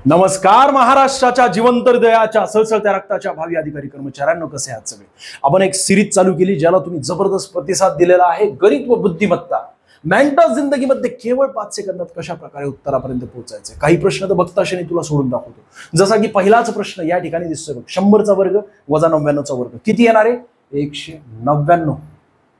नमस्कार महाराष्ट्राच्या जिवंत हृदयाच्या सळसळत्या रक्ताच्या भावी अधिकारी कर्मचाऱ्यांनो, कसे आहात सगळे। आपण एक सिरीज चालू केली ज्याला तुम्ही जबरदस्त प्रतिसाद दिलेला आहे। गणित व बुद्धिमत्ता मेंटल जिंदगीमध्ये केवळ 5 सेकंदात कशा प्रकारे उत्तरापर्यंत पोहोचायचे। काही प्रश्न तर बघताक्षणी तुला सोडून दाखवतो। जसा की पहिलाच प्रश्न या ठिकाणी दिसतोय बघ, 100 चा वर्ग वजा 99 चा वर्ग किती येणार आहे? 199।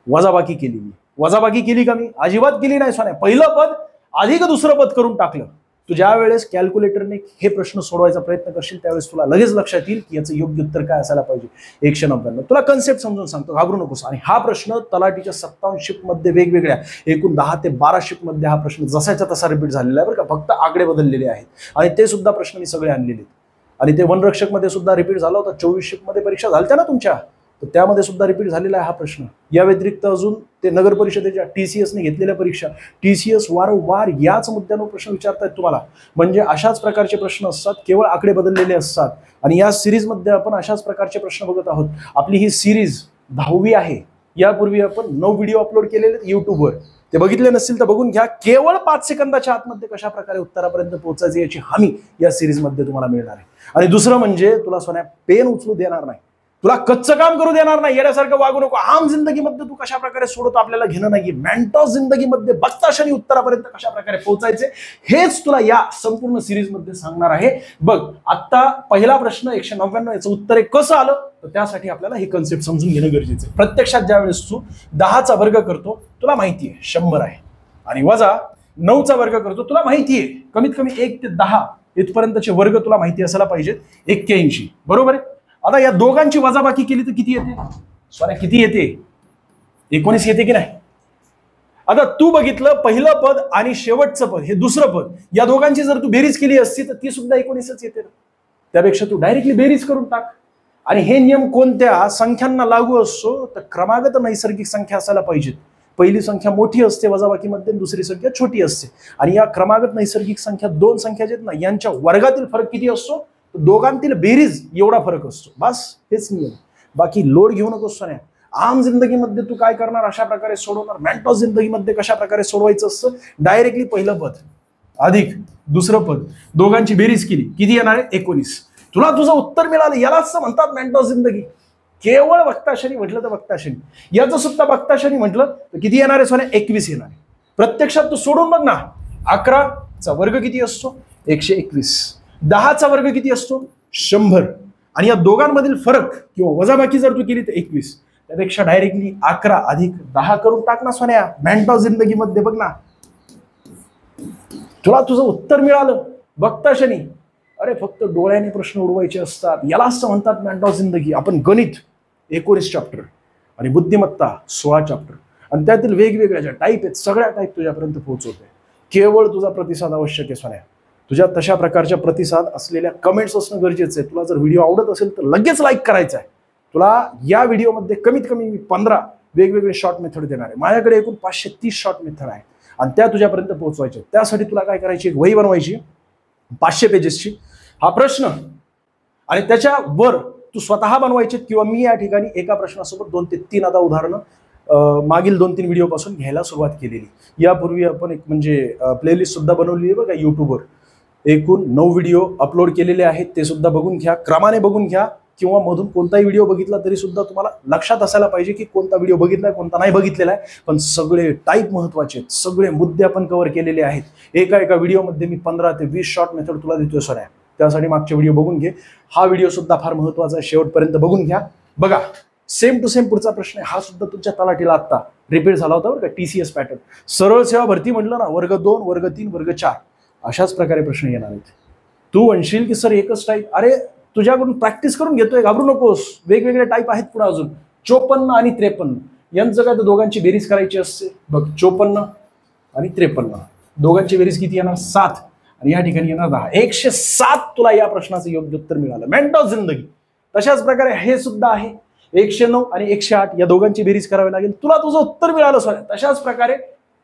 वजाबाकी केली मी, वजाबाकी केली का मी? अजिबात केली नाही सोन्या। पहिलं पद अधिक दुसरं पद करून टाकलं। तू ज्या वेळेस कॅल्क्युलेटरने हे प्रश्न सोडवायचा प्रयत्न करशील त्यावेळेस तुला लगेच लक्षात येईल की याचं योग्य उत्तर काय असायला पाहिजे। 199। तुला कन्सेप्ट समजून सांगतो, घाबरू नकोस। आणि हा प्रश्न तलाठीच्या 57 शिफ्ट मध्ये वेगवेगळ्या एकूण 10 ते 12 शिफ्ट मध्ये हा प्रश्न जसाच्या तसा रिपीट झालेला आहे बरं का। फक्त आकडे बदललेले आहेत आणि ते सुद्धा प्रश्न मी सगळे आणलेले आहेत। आणि ते वनरक्षक मध्ये सुद्धा रिपीट झाला होता। 24 शिफ्ट मध्ये परीक्षा झालत्या ना तुमच्या, तर त्यामध्ये सुद्धा रिपीट झालेला आहे हा प्रश्न। या व्यतिरिक्त अजून ते नगर परिषदेच्या TCS ने घेतलेल्या परीक्षा, TCS वारंवार याच मुद्द्यांवर प्रश्न विचारतायत तुम्हाला। म्हणजे अशाच प्रकारचे प्रश्न असतात, केवळ आकडे बदललेले असतात। आणि या सिरीज मध्ये आपण अशाच प्रकारचे प्रश्न बघत आहोत। आपली ही सिरीज 10वी आहे। यापूर्वी आपण 9 व्हिडिओ अपलोड केलेले YouTubeवर, ते बघितले नसतील तर बघून घ्या। केवळ 5 सेकंदाच्या आतमध्ये कशा प्रकारे उत्तरापर्यंत पोहोचायचे याची हमी या सिरीज मध्ये तुम्हाला मिळणार आहे। आणि दुसरं म्हणजे तुला सोन्या पेन उचलू देणार नाही, तुला कच्चं काम करू देणार नाही, येण्यासारखं वागू नको। आम जिंदगीमध्ये तू कशा प्रकारे सोडतो आपल्याला घेणं नाही। मेंटल जिंदगीमध्ये बघताक्षणी उत्तरापर्यंत कशा प्रकारे पोहोचायचे हेच तुला या संपूर्ण सिरीज मध्ये सांगणार आहे। बघ, आता पहिला प्रश्न 199 याचं उत्तर कसं आलं, तर त्यासाठी आपल्याला हे कन्सेप्ट समजून घेणं गरजेचं आहे। प्रत्यक्षात ज्यावेळेस तू 10 चा वर्ग करतो तुला माहिती आहे 100 आहे, आणि वजा 9 चा वर्ग करतो तुला माहिती आहे कमीत कमी 1 ते 10 इथपर्यंतचे वर्ग तुला माहिती असायला पाहिजेत, 81। बरोबर आहे। आता या दोघांची वजाबाकी केली तर किती येते सोन्या? किती येते? 19 येते की नाही? आता तू बघितलं पहिलं पद आणि शेवटचं पद हे दुसरं पद, या दोघांची जर तू बेरीज केली असती तर ती सुद्धा 19च येते ना। त्यापेक्षा तू डायरेक्टली बेरीज करून टाक। आणि हे नियम कोणत्या संख्यांना लागू असतो? तर क्रमागत नैसर्गिक संख्या असायला पाहिजेत। पहिली संख्या मोठी असते वजाबाकीमध्ये, दुसरी संख्या छोटी असते। आणि या क्रमागत नैसर्गिक संख्या दोन संख्या आहेत ना, यांच्या वर्गातील फरक किती असतो? दोघांतील बेरीज एवढा फरक असतो, बस हेच नियम। बाकी लोड घेऊ नकोस सोन्या। आम जिंदगीमध्ये तू काय करणार, अशा प्रकारे सोडवणार। मेंटल जिंदगीमध्ये कशा प्रकारे सोडवायचं असतं? डायरेक्टली पहिलं पद अधिक दुसरं पद दोघांची बेरीज केली, किती येणार आहे? 19। तुला तुझं उत्तर मिळालं, यालाच म्हणतात मेंटल जिंदगी। केवळ बघताक्षणी म्हटलं तर बघताक्षणी, याचं सुद्धा बघताक्षणी म्हटलं तर किती येणार आहे सोन्या? 21 येणार आहे। प्रत्यक्षात तू सोडून बघ ना, 11 चा वर्ग किती असतो? 121। 10 चा वर्ग किती असतो? 100। आणि या दोघांमधील फरक किंवा वजाबाकी जर तू केली तर 21, त्यापेक्षा डायरेक्टली 11 अधिक 10 करून टाक ना सोन्या। मेंटल जिंदगीमध्ये बघ ना, तुला तुझं उत्तर मिळालं बघताक्षणी। अरे फक्त डोळ्याने प्रश्न उडवायचे असतात, याला असं म्हणतात मेंटल जिंदगी। आपण गणित 19 चॅप्टर आणि बुद्धिमत्ता 16 चॅप्टर आणि त्यातील वेगवेगळ्या ज्या टाईप आहेत सगळ्या टाईप तुझ्यापर्यंत पोहोचवतोय। केवळ तुझा प्रतिसाद आवश्यक आहे सोन्या। तुझ्या तशा प्रकारच्या प्रतिसाद असलेल्या कमेंट्स असणं गरजेचं आहे। तुला जर व्हिडिओ आवडत असेल तर लगेच लाईक करायचा आहे। तुला या व्हिडिओमध्ये कमीत कमी मी 15 वेगवेगळे शॉर्ट मेथड देणार आहे। माझ्याकडे एकूण 530 शॉर्ट मेथड आहे आणि त्या तुझ्यापर्यंत पोहोचवायच्या। त्यासाठी तुला काय करायची, एक वही बनवायची 500 पेजेसची, हा प्रश्न आणि त्याच्यावर तू स्वतः बनवायचे किंवा मी या ठिकाणी एका प्रश्नासोबत 2 ते 3 आता उदाहरणं मागील 2-3 व्हिडिओ पासून घ्यायला सुरुवात केलेली। यापूर्वी आपण एक म्हणजे प्लेलिस्ट सुद्धा बनवली आहे बघा YouTubeवर। एकूण 9 व्हिडिओ अपलोड केलेले आहेत, ते सुद्धा बघून घ्या, क्रमाने बघून घ्या। किंवा मधून कोणताही व्हिडिओ बघितला तरी सुद्धा तुम्हाला लक्षात असायला पाहिजे की कोणता व्हिडिओ बघितलाय कोणता नाही बघितलेला आहे। पण सगळे टाईप महत्वाचे आहेत, सगळे मुद्दे आपण कव्हर केलेले आहेत। एका व्हिडिओमध्ये मी 15 ते 20 शॉर्ट मेथड तुला देतोय सोन्या। त्यासाठी मागचे व्हिडिओ बघून घे। हा व्हिडिओ सुद्धा फार महत्वाचा आहे, शेवटपर्यंत बघून घ्या। बघा, सेम टू सेम पुढचा प्रश्न आहे। हा सुद्धा तुमच्या तलाठीला आता रिपीट झाला होता बरं का, TCS पॅटर्न। सरळ सेवा भरती म्हटलं ना, वर्ग 2 वर्ग 3 वर्ग 4 अशाच प्रकारे प्रश्न येणार आहेत। तू म्हणशील की सर एकच टाईप, अरे तुझ्याकडून प्रॅक्टिस करून घेतोय, घाबरू नकोस। वेगवेगळे टाईप आहेत पुढे अजून 54 आणि 53 यांचं काय तर दोघांची बेरीज करायची असते। बघ, 54 आणि 53 दोघांची बेरीज किती येणार? 7 आणि या ठिकाणी येणार 10। 107 तुला या प्रश्नाचं योग्य उत्तर मिळालं। मेंटल जिंदगी तशाच प्रकारे हे सुद्धा आहे 109 आणि 108 या दोघांची बेरीज करावी लागेल, तुला तुझं उत्तर मिळालं सोन्या। तशाच प्रकारे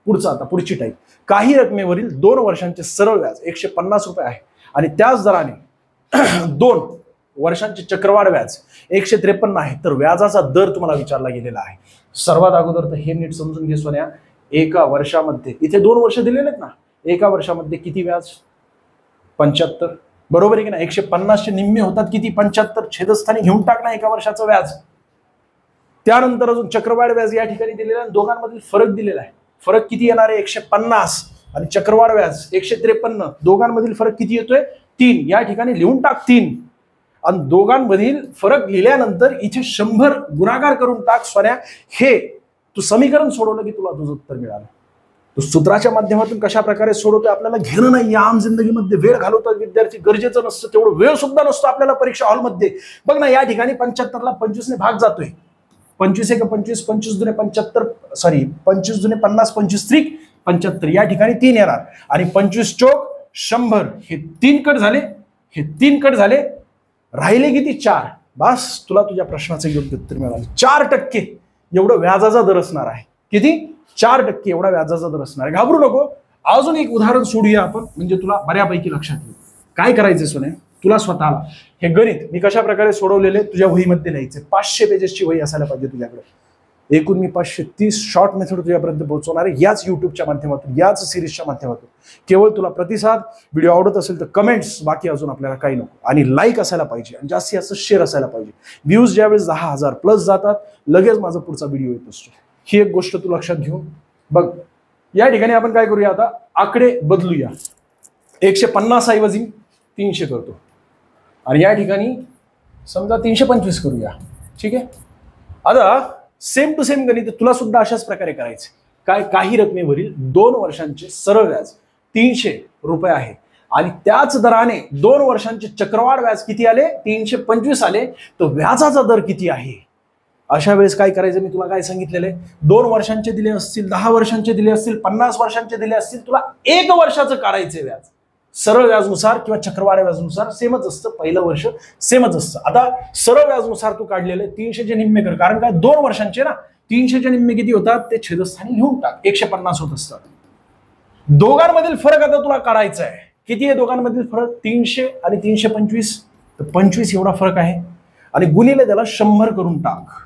पुढचा, आता पुढची टाईप, काही रकमेवरील 2 वर्षांचे सरळ व्याज 150 रुपये आहे आणि त्याच दराने 2 वर्षांचे चक्रवाढ व्याज 153 आहे, तर व्याजाचा दर तुम्हाला विचारला गेलेला आहे। सर्वात अगोदर तर हे नीट समजून घे सोन्या, एका वर्षामध्ये इथे 2 वर्ष दिलेले आहेत ना, एका वर्षामध्ये किती व्याज? 75 बरोबर आहे की नाही? 150चे निम्मे होतात किती? 75. छेदस्थानी घेऊन टाक ना एका वर्षाचं व्याज. त्यानंतर अजून चक्रवाढ व्याज या ठिकाणी दिलेला आहे, दोघांमधील फरक दिलेला आहे. फरक किती येणार आहे? 150 आणि चक्रवाढ व्याज 153. दोघांमधील फरक किती येतोय? 3. या ठिकाणी लिहून टाक 3. आणि दोघांमधील फरक लिहिल्यानंतर इथे 100 गुणाकार करून टाक सोन्या. हे तू समीकरण सोडवलं की तुला तुझं उत्तर मिळालं. तू सूत्राच्या माध्यमातून कशा प्रकारे सोडवतोय आपल्याला घेणं नाही. आम जिंदगीमध्ये वेळ घालवतात विद्यार्थी, गरजेचं नसतं तेवढं वेळ सुद्धा नसतो आपल्याला परीक्षा हॉलमध्ये. बघ ना, या ठिकाणी 75ला 25ने भाग जातोय. 25 एक 25, 25 दुने 75, सॉरी 25 दुने 50, 25 त्रिक 75. या ठिकाणी 3 येणार आणि 25 चोक 100. हे 3 कट झाले, हे 3 कट झाले, राहिले किती? 4. बस तुला तुझ्या प्रश्नाचं योग्य उत्तर मिळालं. 4% एवढं व्याजाचा दर असणार आहे. किती? 4% एवढा व्याजाचा दर असणार आहे. घाबरू नको. अजून एक उदाहरण सोडूया आपण, म्हणजे तुला बऱ्यापैकी लक्षात येईल. काय करायचं सोने, तुला स्वतःला हे गणित मी कशा प्रकारे सोडवलेले तुझ्या वहीमध्ये लिहायचे. 500 पेजेसची वही असायला पाहिजे तुझ्याकडे. एकूण मी 530 शॉर्ट मेथड तुझ्यापर्यंत पोहोचवणार आहे याच युट्यूबच्या माध्यमातून, याच सिरीजच्या माध्यमातून. केवळ तुला प्रतिसाद, व्हिडिओ आवडत असेल तर कमेंट्स, बाकी अजून आपल्याला काही नको. आणि लाईक असायला पाहिजे आणि जास्तीत जास्त शेअर असायला पाहिजे. व्ह्यूज ज्यावेळेस 10,000 प्लस जातात लगेच माझा पुढचा व्हिडिओ येत असतो. ही एक गोष्ट तू लक्षात घेऊन बघ. या ठिकाणी आपण काय करूया, आता आकडे बदलूया. 150 ऐवजी 300 करतो आणि या ठिकाणी समजा 325 करूया. ठीक आहे. आता सेम टू सेम गणित तुला सुद्धा अशाच प्रकारे करायचे. काय? काही रकमेवरील 2 वर्षांचे सरळ व्याज 300 रुपये आहे आणि त्याच दराने 2 वर्षांचे चक्रवाढ व्याज किती आले? 325 आले. तर व्याजाचा दर किती आहे? अशा वेळेस काय करायचं, मी तुला काय सांगितलेलं आहे, 2 वर्षांचे दिले असतील, 10 वर्षांचे दिले असतील, 50 वर्षांचे दिले असतील, तुला 1 वर्षाचं काढायचे व्याज. सरळ व्याजनुसार किंवा चक्रवाढ व्याजनुसार सेमच असतं. पहिलं वर्ष सेमच असतं. आता सरळ व्याजनुसार तू काढलेले 300चे निम्मे कर, कारण काय 2 वर्षांचे ना. 300चे निम्मे किती होतात ते छेदस्थानी लिहून टाक. 150 होत असतात. दोघांमधील फरक आता तुला काढायचा आहे. किती आहे दोघांमधील फरक? 300 आणि 325. तर 25 एवढा फरक आहे आणि गुणिले त्याला 100 करून टाक.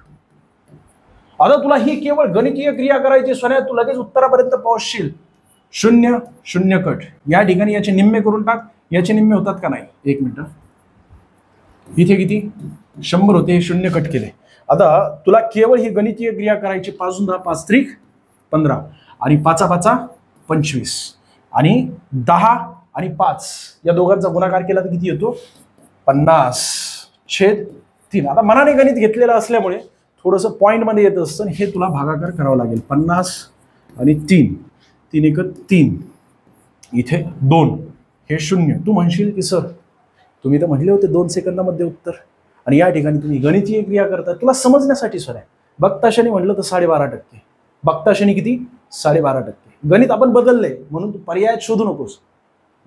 आता तुला ही केवळ गणितीय क्रिया करायची सोन्या, तू लगेच उत्तरापर्यंत पोहोचशील. 0 0 कट. या ठिकाणी याचे निम्मे करून टाक. याचे निम्मे होतात का नाही? 1 मिनिट. इथे किती? 100 होते, 0 कट केले. आता तुला केवळ ही गणितीय क्रिया करायची. 5 10 5 त्रिक 15 आणि 5 5 25 आणि 10 आणि 5 या दोघांचा गुणाकार केला तर किती येतो? 50/3. आता मनाने गणित घेतलेलं असल्यामुळे थोडंसं पॉईंटमध्ये येत असतं, हे तुला भागाकार करावं लागेल. 50 आणि 3, 3 1 3, इथे 2, हे 0. तू म्हणशील की सर तुम्ही तर म्हटले होते 2 सेकंदामध्ये उत्तर, आणि या ठिकाणी तुम्ही गणितीय क्रिया करता. तुला समजण्यासाठी सर आहे. बघताशनी म्हटलं तर 12.5%. बघताशनी किती? 12.5%. गणित आपण बदलले म्हणून तू पर्याय शोधू नकोस.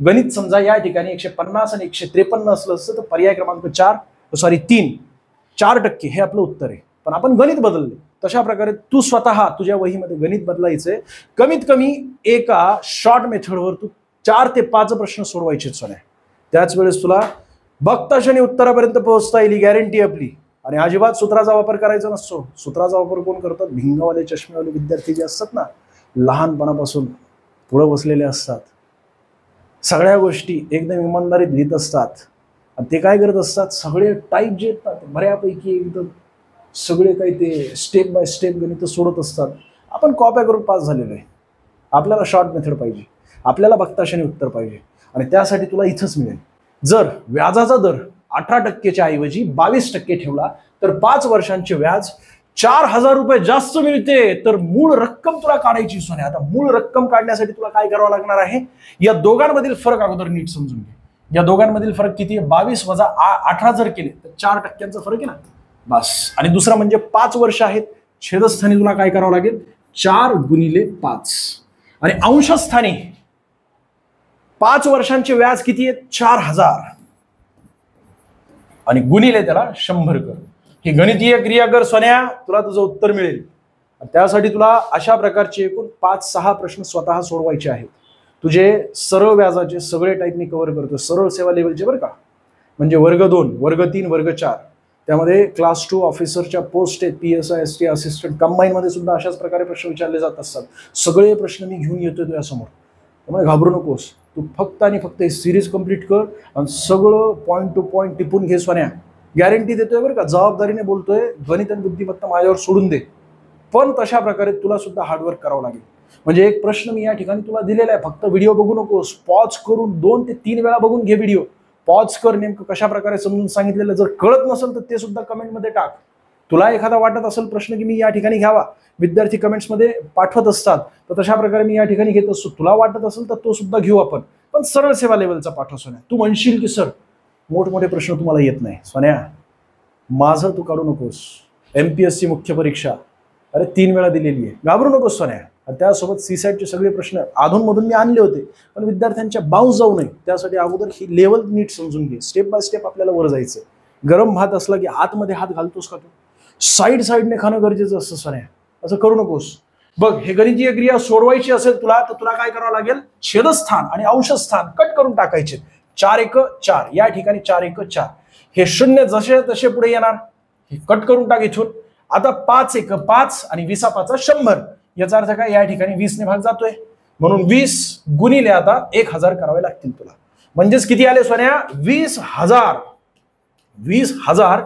गणित समजा या ठिकाणी 150 आणि 153 असलं असतं तर पर्याय क्रमांक 3 4% हे आपलं उत्तर आहे. पण आपण गणित बदलले. तशा प्रकारे तू स्वतः तुझ्या वहीमध्ये गणित बदलायचंय. कमीत कमी एका शॉर्ट मेथडवर तू 4 ते 5 प्रश्न सोडवायचे सोन्या. त्याच वेळेस तुला बघताशनी उत्तरापर्यंत पोहोचता येईल, गॅरंटी आपली. आणि अजिबात सूत्राचा वापर करायचा नसतो. सूत्राचा वापर कोण करतात? भिंगावाले चष्मेवाले विद्यार्थी जे असतात ना, लहानपणापासून पुढे बसलेले असतात. सगळ्या गोष्टी एकदम इमानदारीत लिहित असतात. आणि ते काय करत असतात, सगळे टाईप जे येतात बऱ्यापैकी एकदम सगळे काही ते स्टेप बाय स्टेप गणित सोडत असतात. आपण कॉप्या करून पास झालेलो आहे. आपल्याला शॉर्ट मेथड पाहिजे, आपल्याला बघताशनी उत्तर पाहिजे, आणि त्यासाठी तुला इथंच मिळेल. जर व्याजाचा दर 18%च्या ऐवजी 22% ठेवला तर 5 वर्षांचे व्याज 4,000 रुपये जास्त मिळते. तर मूळ रक्कम तुला काढायची सोन्या. आता मूळ रक्कम काढण्यासाठी तुला काय करावं लागणार आहे? या दोघांमधील फरक अगोदर नीट समजून घे. या दोघांमधील फरक किती आहे? 22 वजा 18 जर केले तर 4%चा फरक आहे ना, बस. आणि दुसरा म्हणजे 5 वर्ष आहेत. छेदस्थानी तुला काय करावं लागेल? 4 गुणिले 5. आणि अंशस्थानी 5 वर्षांचे व्याज किती आहेत? 4,000. आणि गुणिले त्याला 100 कर. ही गणितीय क्रिया कर सोन्या, तुला तुझं उत्तर मिळेल. त्यासाठी तुला अशा प्रकारचे एकूण 5-6 प्रश्न स्वतः सोडवायचे आहेत. तुझे सरळ व्याजाचे सगळे टाईप मी कव्हर करतो. सरळ सेवा लेवलचे बरं का, म्हणजे वर्ग 2, वर्ग 3, वर्ग 4. त्यामध्ये क्लास 2 ऑफिसरच्या पोस्ट आहेत, PSI ST असिस्टंट कंबाईनमध्ये सुद्धा अशाच प्रकारे प्रश्न विचारले जात असतात. सगळे प्रश्न मी घेऊन येतोय तुझ्यासमोर, त्यामुळे घाबरू नकोस. तू फक्त आणि फक्त ही सिरीज कंप्लीट कर आणि सगळं पॉईंट टू पॉईंट टिपून घे सोन्या. गॅरंटी देतोय बरं का, जबाबदारीने बोलतोय. गणित आणि बुद्धिमत्ता माझ्यावर सोडून दे, पण तशा प्रकारे तुला सुद्धा हार्डवर्क करावं लागेल. म्हणजे एक प्रश्न मी या ठिकाणी तुला दिलेला आहे, फक्त व्हिडिओ बघू नकोस, पॉज करून 2 ते 3 वेळा बघून घे व्हिडिओ. पॉज कर, नेमकं कशा प्रकारे समजून सांगितलेलं. जर कळत नसेल तर ते सुद्धा कमेंटमध्ये टाक. तुला एखादा वाटत असेल प्रश्न की मी या ठिकाणी घ्यावा, विद्यार्थी कमेंट्समध्ये पाठवत असतात, तर तशा प्रकारे मी या ठिकाणी घेत असतो. तुला वाटत असेल तर तो सुद्धा घेऊ आपण, पण सरळ सेवा लेवलचा पाठव सोन्या. तू म्हणशील की सर मोठमोठे प्रश्न तुम्हाला येत नाही. सोन्या माझं तू काढू नकोस. MPSC मुख्य परीक्षा अरे 3 वेळा दिलेली आहे, घाबरू नकोस सोन्या. त्यासोबत सीसॅटचे सगळे प्रश्न अधूनमधून मी आणले होते, पण विद्यार्थ्यांच्या बाउन्स जाऊ नये त्यासाठी अगोदर ही लेवल नीट समजून घे. स्टेप बाय स्टेप आपल्याला वर जायचं. गरम भात असला की आतमध्ये हात घालतोस का तू? साईडने खाणं गरजेचं असतं सोन्या, असं करू नकोस. बघ, हे गणितीय क्रिया सोडवायची असेल तुला तर तुला काय करावं लागेल, छेदस्थान आणि अंशस्थान कट करून टाकायचे. 4 1 4 या ठिकाणी 4 1 4. हे शून्य जसे तसे पुढे येणार, हे कट करून टाक इथून. आता 5 1 5 आणि 20 5 100. याचा अर्थ काय, या ठिकाणी 20 ने भाग जातोय, म्हणून 20 गुणिले आता 1000 करावे लागतील तुला. म्हणजेच किती आले सोन्या, 20,000. 20,000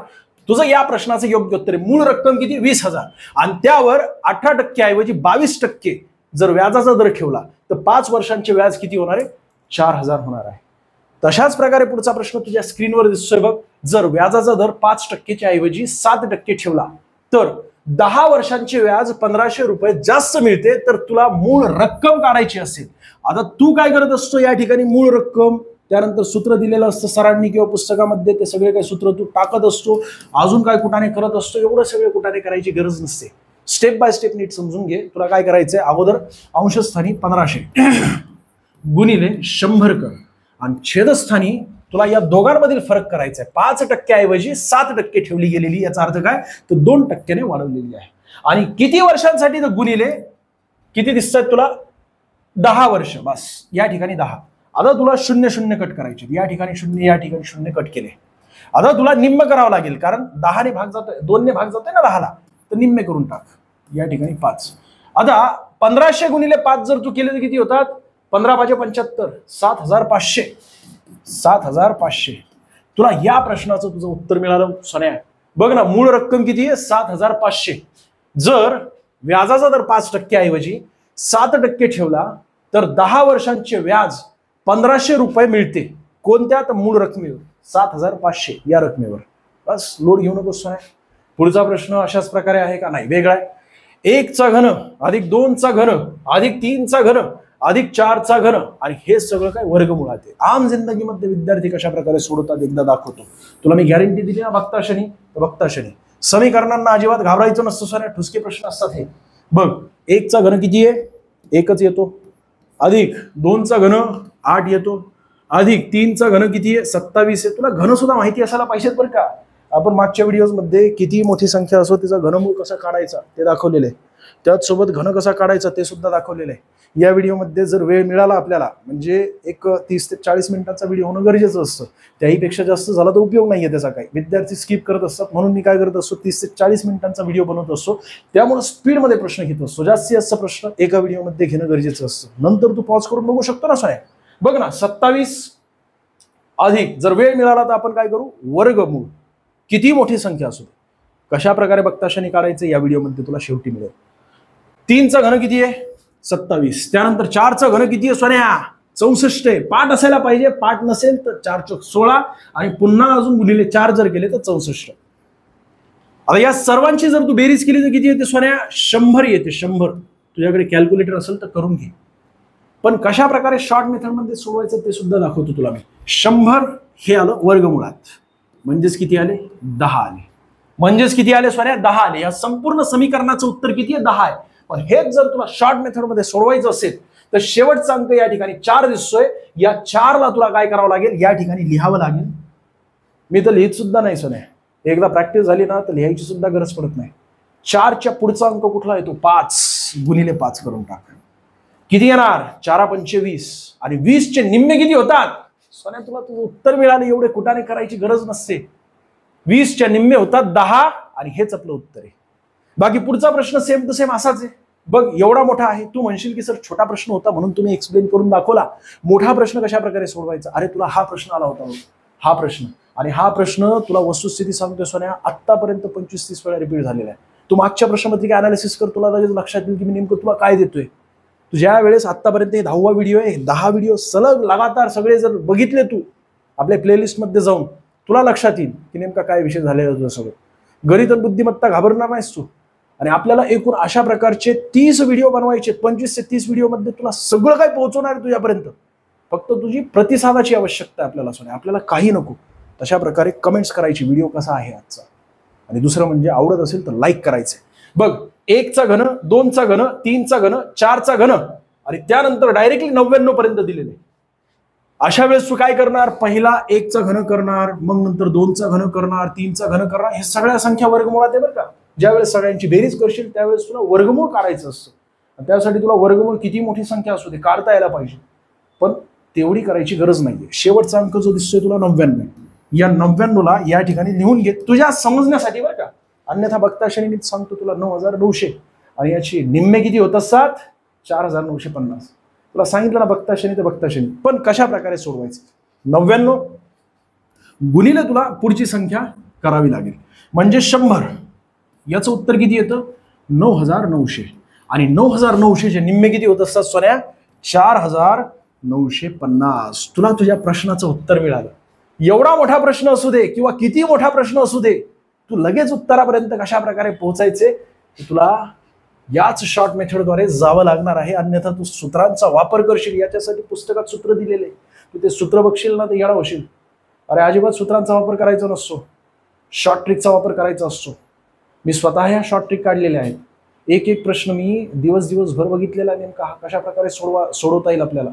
तुझं या प्रश्नाचं योग्य उत्तर आहे. मूळ रक्कम किती, 20,000, आणि त्यावर 18% ऐवजी 22% जर व्याजाचा दर ठेवला तर 5 वर्षांचे व्याज किती होणार आहे, 4,000 होणार आहे. तशाच प्रकारे पुढचा प्रश्न तुझ्या स्क्रीनवर दिसतोय बघ. जर व्याजाचा दर 5%च्या ऐवजी 7% ठेवला तर 10 वर्षांचे व्याज 1,500 रुपये जास्त मिळते. तर तुला मूळ रक्कम काढायची असेल, आता तू काय करत असतो, या ठिकाणी मूळ रक्कम, त्यानंतर सूत्र दिलेलं असतं सरांनी किंवा पुस्तकामध्ये, ते सगळे काही सूत्र तू टाकत असतो, अजून काय कुठाने करत असतो. एवढं सगळे कुठाने करायची गरज नसते. स्टेप बाय स्टेप नीट समजून घे. तुला काय करायचंय, अगोदर अंशस्थानी 1500 गुणिले 100 कर, आणि छेदस्थानी तुला या दोघांमधील फरक करायचा आहे. 5% ऐवजी 7% ठेवली गेलेली, याचा अर्थ काय, तर 2% वाढवलेली आहे. आणि किती वर्षांसाठी, तर गुणिले किती दिसतात तुला, 10 वर्ष. बस या ठिकाणी 10. आता तुला 0 0 कट करायचे, या ठिकाणी 0 या ठिकाणी 0 कट केले. आता तुला निम्म करावं लागेल, कारण 10 ने भाग जातोय, 2 ने भाग जातोय ना 10ला, तर निम्मे करून टाक. या ठिकाणी 5. आता 1500 गुणिले 5 जर तू केले तर किती होतात, 15 5 75, 7,500. 7,500. तुला या प्रश्नाचं तुझं उत्तर मिळालं सोन्या. बघ ना, मूळ रक्कम किती आहे, 7,500. जर व्याजाचा दर 5% ऐवजी 7% ठेवला तर 10 वर्षांचे व्याज 1,500 रुपये मिळते. कोणत्या, तर मूळ रकमेवर, 7,500 या रकमेवर. बस लोड घेऊ नकोस सोन्या. पुढचा प्रश्न अशाच प्रकारे आहे का, नाही, वेगळा आहे. 1 चा घन अधिक 2 चा घन अधिक 3 चा घन अधिक 4 चा घन, आणि हे सगळं काय वर्गमुळात आहे. आम जिंदगीमध्ये विद्यार्थी कशा प्रकारे सोडवतात एकदा दाखवतो तुला. मी गॅरंटी दिली ना, बघता क्षणी तर बघता क्षणी. समीकरणांना अजिबात घाबरायचं नसतं सोन्या, ठुसके प्रश्न असतात हे. बघ, 1 चा घन किती आहे, 1च येतो, अधिक 2 चा घन 8 येतो, अधिक 3 चा घन किती आहे, 27 आहे. तुला घन सुद्धा माहिती असायला पाहिजेत बरं का. आपण मागच्या व्हिडिओज मध्ये किती मोठी संख्या असो तिचा घनमूळ कसा काढायचा ते दाखवलेलं आहे. त्याचसोबत घन कसा काढायचा ते सुद्धा दाखवलेलं आहे. या व्हिडिओमध्ये जर वेळ मिळाला आपल्याला, म्हणजे एक 30 ते 40 मिनिटांचा व्हिडिओ होणं गरजेचं असतं. त्याहीपेक्षा जास्त झाला तर उपयोग नाहीये त्याचा. काही विद्यार्थी स्किप करत असतात, म्हणून मी काय करत असतो, 30 ते 40 मिनिटांचा व्हिडिओ बनवत असतो. त्यामुळे स्पीडमध्ये प्रश्न घेत असतो. जास्तीत जास्त प्रश्न एका व्हिडिओमध्ये घेणं गरजेचं असतं. नंतर तू पॉज करून बघू शकतो ना सोन्या. बघ ना, 27 अधिक, जर वेळ मिळाला तर आपण काय करू, वर्गमूळ. किती मोठी संख्या असू दे, कशा प्रकारे बघताक्षणी काढायचं या व्हिडिओमध्ये तुला शेवटी मिळेल. 3 चा घन किती आहे, 27. त्यानंतर 4 चा घन किती आहे सोन्या, 64 आहे. पाठ असायला पाहिजे, पाठ नसेल तर 4 चौक 16, आणि पुन्हा अजून गुणिले 4 जर केले तर 64. आता या सर्वांची जर तू बेरीज केली तर किती येते सोन्या, 100 येते. 100. तुझ्याकडे कॅल्क्युलेटर असेल तर करून घे, पण कशा प्रकारे शॉर्ट मेथडमध्ये सोडवायचं ते सुद्धा दाखवतो तुला मी. 100 हे आलं वर्गमुळात, म्हणजेच किती आले, 10 आले. म्हणजेच किती आले सोन्या, 10 आले. या संपूर्ण समीकरणाचं उत्तर किती आहे, 10 आहे. पण हेच जर तुला शॉर्ट मेथडमध्ये सोडवायचं असेल तर शेवटचा अंक या ठिकाणी 4 दिसतोय. या 4ला तुला काय करावं लागेल, या ठिकाणी लिहावं लागेल. मी तर लिहित सुद्धा नाही सोन्या, एकदा प्रॅक्टिस झाली ना तर लिहायची सुद्धा गरज पडत नाही. 4च्या पुढचा अंक कुठला येतो, 5 गुणिले 5 करून टाक. किती येणार, 4 5 20, आणि 20चे निम्मे किती होतात सोन्या. तुला तुझं उत्तर मिळालं, एवढे कुठाने करायची गरज नसते. 20च्या निम्मे होतात 10, आणि हेच आपलं उत्तर आहे. बाकी पुढचा प्रश्न सेम टू सेम असाच आहे. बघ एवढा मोठा आहे. तू म्हणशील की सर छोटा प्रश्न होता म्हणून तुम्ही एक्सप्लेन करून दाखवला, मोठा प्रश्न कशा प्रकारे सोडवायचा? अरे तुला हा प्रश्न आला होता, हा प्रश्न, आणि हा प्रश्न तुला वस्तुस्थिती सांगतोय सोन्या आतापर्यंत 25-30 वेळा रिपीट झालेला आहे. तू मागच्या प्रश्नपत्रिका अनालिसिस कर, तुला लगेच लक्षात येईल की मी नेमकं तुला काय देतोय. तू ज्या वेळेस आतापर्यंत 10वा व्हिडिओ आहे, 10 व्हिडिओ सलग लगातार सगळे जर बघितले तू आपल्या प्लेलिस्टमध्ये जाऊन, तुला लक्षात येईल की नेमका काय विषय झालेला तुझं सगळं. गणित आणि बुद्धिमत्ता घाबरणार नाहीस तू. आणि आपल्याला एकूण अशा प्रकारचे 30 व्हिडिओ बनवायचे, 25 ते 30 व्हिडिओमध्ये तुला सगळं काय पोहोचवणार आहे तुझ्यापर्यंत. फक्त तुझी प्रतिसादाची आवश्यकता आहे आपल्याला सोन्या, आपल्याला काही नको. तशा प्रकारे कमेंट्स करायची व्हिडिओ कसा आहे आजचा. आणि दुसरं म्हणजे आवडत असेल तर लाईक करायचंय. बघ 1 चा घन, 2 चा घन, 3 चा घन, 4 चा घन आणि त्यानंतर डायरेक्टली 99 पर्यंत दिलेले. अशा वेळेस तू काय करणार? पहिला 1 चा घन करणार, मग नंतर 2 चा घन करणार, 3 चा घन करणार. हे सगळ्या संख्या वर्गमुळात आहे बरं का. ज्यावेळेस सगळ्यांची बेरीज करशील त्यावेळेस तुला वर्गमूळ काढायचं असतं. त्यासाठी तुला वर्गमूळ किती मोठी संख्या असू दे काढता यायला पाहिजे, पण तेवढी करायची गरज नाहीये. शेवटचा अंक जो दिसतोय तुला 99, या 99ला या ठिकाणी लिहून घे तुझ्या समजण्यासाठी बरं का. अन्यथा बघता क्षणी मी सांगतो तुला 9900 आणि याची निम्मे किती होत असतात? 4950. तुला सांगितलं ना बघता क्षणी तर बघता क्षणी. पण कशा प्रकारे सोडवायचं? 99 गुणिले तुला पुढची संख्या करावी लागेल म्हणजे 100. याचं उत्तर किती येतं? 9900. आणि 9900 चे निम्मे किती होत असतात सोन्या? 4950. तुला तुझ्या प्रश्नाचं उत्तर मिळालं. एवढा मोठा प्रश्न असू दे किंवा किती मोठा प्रश्न असू दे, तू लगेच उत्तरापर्यंत कशा प्रकारे पोहोचायचे तुला याच शॉर्ट मेथडद्वारे जावं लागणार आहे. अन्यथा तू सूत्रांचा वापर करशील. याच्यासाठी पुस्तकात सूत्र दिलेले, तू ते सूत्र बघशील ना तर येडा होशील. अरे अजिबात सूत्रांचा वापर करायचा नसतो, शॉर्ट ट्रिकचा वापर करायचा असतो. मी स्वतः ह्या शॉर्ट ट्रिक काढलेल्या आहेत. एक प्रश्न मी दिवसभर बघितलेला नेमका कशा प्रकारे सोडवता येईल आपल्याला.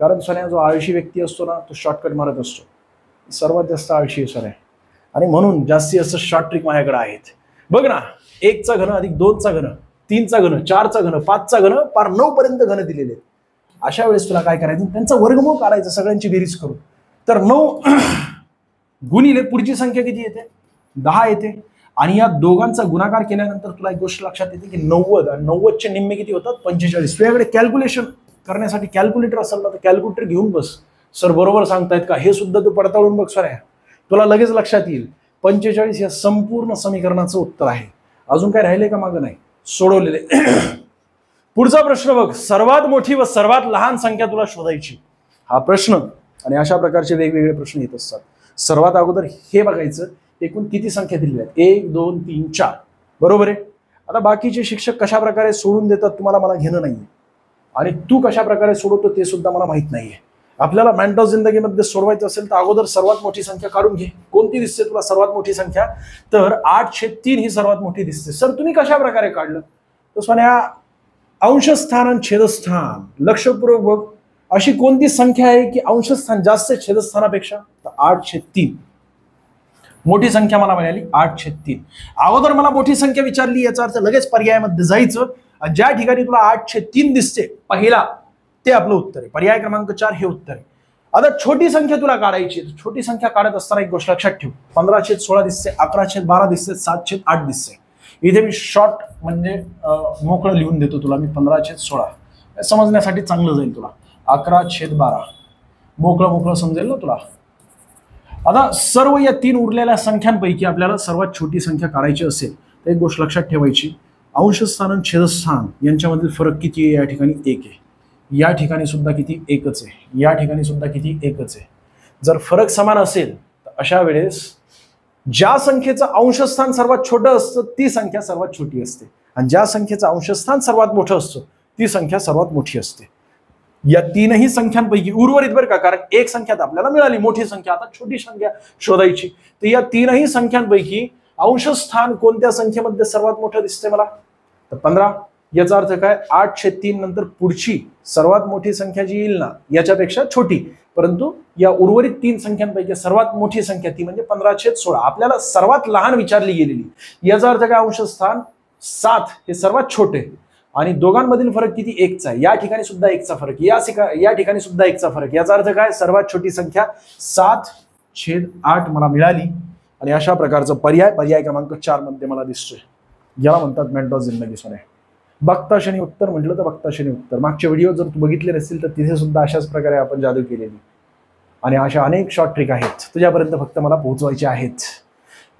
कारण सोन्या जो आळशी व्यक्ती असतो ना तो शॉर्टकट मारत असतो. सर्वात जास्त आळशी आहे सोन्या, आणि म्हणून जास्तीत जास्त शॉर्ट ट्रिक माझ्याकडे आहेत. बघ ना 1 चा घन अधिक 2 चा घन, 3 चा घन, 4 चा घन, 5 चा घन, पार 9 पर्यंत घन दिलेले. अशा वेळेस तुला काय करायचं? त्यांचा वर्गमूळ काढायचं सगळ्यांची बेरीज करून. तर 9 गुणिले पुढची संख्या किती येते? 10 येते. आणि या दोघांचा गुणाकार केल्यानंतर तुला एक गोष्ट लक्षात येते की 90 आणि 90 चे निम्मे किती होतात? 45. तुझ्याकडे कॅल्क्युलेशन करण्यासाठी कॅल्क्युलेटर असेल ना तर कॅल्क्युलेटर घेऊन बस. सर बरोबर सांगतायत का हे सुद्धा तू पडताळून बघ सोन्या, तुला लगेच लक्षात येईल. 45 या संपूर्ण समीकरणाचं उत्तर आहे. अजून काय राहिले का? मागं नाही, सोडवलेले. पुढचा प्रश्न बघ. सर्वात मोठी व सर्वात लहान संख्या तुला शोधायची. हा प्रश्न आणि अशा प्रकारचे वेगवेगळे प्रश्न येत असतात. सर्वात अगोदर हे बघायचं एकूण किती संख्या दिलेल्या आहेत. 1 2 3 4 बरोबर आहे. आता बाकीचे शिक्षक कशा प्रकारे सोडून देतात तुम्हाला मला घेणं नाहीये, आणि तू कशा प्रकारे सोडवतो ते सुद्धा मला माहित नाहीये. आपल्याला मेंटॉस जिंदगीमध्ये सोडवायचं असेल तर अगोदर सर्वात मोठी संख्या काढून घे. कोणती दिसते तुला सर्वात मोठी संख्या? तर 8/3 ही सर्वात मोठी दिसते. सर तुम्ही कशा प्रकारे काढलं? तर सोन्या अंशस्थान आणि छेदस्थान लक्षपूर्वक बघ. अशी कोणती संख्या आहे की अंशस्थान जास्त छेदस्थानापेक्षा? तर 8/3 मोठी संख्या मला मिळाली 8/3. अगोदर मला मोठी संख्या विचारली याचा अर्थ लगेच पर्यायामध्ये जायचं. ज्या ठिकाणी तुला 8/3 दिसते पहिला ते आपलं उत्तर आहे. पर्याय क्रमांक 4 हे उत्तर आहे. आता छोटी संख्या तुला काढायची. छोटी संख्या काढत असताना एक गोष्ट लक्षात ठेव. 15/16 दिसते, 11/12 दिसते, 7/8 दिसते. इथे मी शॉर्ट म्हणजे मोकळं लिहून देतो तुला. मी 15/16 समजण्यासाठी चांगलं जाईल तुला. 11/12 मोकळं समजेल ना तुला. आता सर्व या 3 उरलेल्या संख्यांपैकी आपल्याला सर्वात छोटी संख्या काढायची असेल तर एक गोष्ट लक्षात ठेवायची. अंशस्थान आणि छेदस्थान यांच्यामधील फरक किती आहे? या ठिकाणी 1 आहे. या ठिकाणी सुद्धा किती? 1च आहे. या ठिकाणी सुद्धा किती? 1च आहे. जर फरक समान असेल तर अशा वेळेस ज्या संख्येचं अंशस्थान सर्वात छोटं असतं ती संख्या सर्वात छोटी असते, आणि ज्या संख्येचं अंशस्थान सर्वात मोठं असतं ती संख्या सर्वात मोठी असते. या 3ही संख्यांपैकी उर्वरित बरं का, कारण एक संख्या आपल्याला मिळाली मोठी संख्या, आता छोटी संख्या शोधायची. तर या 3ही संख्यांपैकी अंशस्थान कोणत्या संख्येमध्ये सर्वात मोठं दिसतंय मला? तर 15. याचा अर्थ काय? 8/3 नंतर पुढची सर्वात मोठी संख्या जी येईल ना याच्यापेक्षा छोटी, परंतु या उर्वरित 3 संख्यांपैकी सर्वात मोठी संख्या ती म्हणजे 15/16. आपल्याला सर्वात लहान विचारली गेलेली. याचा अर्थ काय? अंशस्थान 7 हे सर्वात छोटे, आणि दोघांमधील फरक किती? 1चा आहे. या ठिकाणी सुद्धा 1चा फरक, या ठिकाणी सुद्धा 1चा फरक. याचा अर्थ काय? सर्वात छोटी संख्या 7/8 मला मिळाली. आणि अशा प्रकारचा पर्याय क्रमांक 4 मध्ये मला दिसतोय. याला म्हणतात मेंटॉस जिंदगी सोन्या. बघता क्षणी उत्तर म्हटलं तर बघता क्षणी उत्तर. मागचे व्हिडिओ जर तू बघितले नसतील तर तिथे सुद्धा अशाच प्रकारे आपण जादू केलेली आणि अशा अनेक शॉर्ट ट्रिक आहेत तुझ्यापर्यंत, फक्त मला पोहोचवायचे आहेत.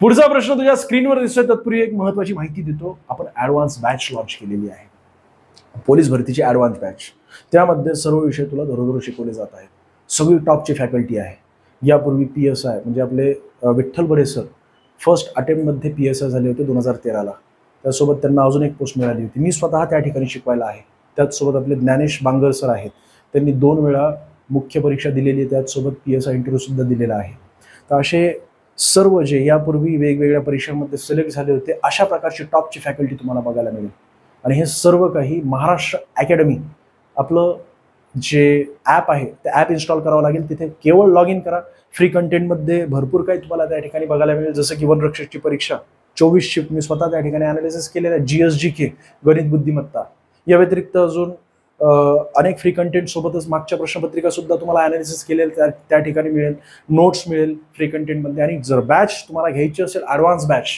पुढचा प्रश्न तुझ्या स्क्रीनवर दिसतोय. तत्पूर्वी एक महत्वाची माहिती देतो. आपण ऍडव्हान्स बॅच लॉन्च केलेली आहे, पोलीस भरतीची ऍडव्हान्स बॅच. त्यामध्ये सर्व विषय तुला दररोज शिकवले जात आहेत. सगळी टॉपची फॅकल्टी आहे. यापूर्वी PSI म्हणजे आपले विठ्ठल बडे सर फर्स्ट अटेम्प्टमध्ये PSI झाले होते 2013ला. त्यासोबत त्यांना अजून एक पोस्ट मिळाली होती. मी स्वतः त्या ठिकाणी शिकवायला आहे. त्याचसोबत आपले ज्ञानेश बांगर सर आहेत, त्यांनी 2 वेळा मुख्य परीक्षा दिलेली आहे, त्याचसोबत PSI इंटरव्ह्यू सुद्धा दिलेला आहे. तर असे सर्व जे यापूर्वी वेगवेगळ्या परीक्षांमध्ये सिलेक्ट झाले होते, अशा प्रकारची टॉपची फॅकल्टी तुम्हाला बघायला मिळेल. आणि हे सर्व काही महाराष्ट्र अकॅडमी आपलं जे ॲप आहे ते ॲप इन्स्टॉल करावं लागेल. तिथे केवळ लॉग इन करा. फ्री कंटेंटमध्ये भरपूर काही तुम्हाला त्या ठिकाणी बघायला मिळेल, जसं की वनरक्षकची परीक्षा 24 शिफ्ट मी स्वतः त्या ठिकाणी अनालिसिस केलेलं आहे. GSGK गणित बुद्धिमत्ता. या व्यतिरिक्त अजून अनेक फ्री कंटेंट सोबतच मागच्या प्रश्नपत्रिका सुद्धा तुम्हाला अनालिसिस केलेल्या त्या ठिकाणी मिळेल. नोट्स मिळेल फ्री कंटेंटमध्ये. आणि जर बॅच तुम्हाला घ्यायची असेल ॲडव्हान्स बॅच,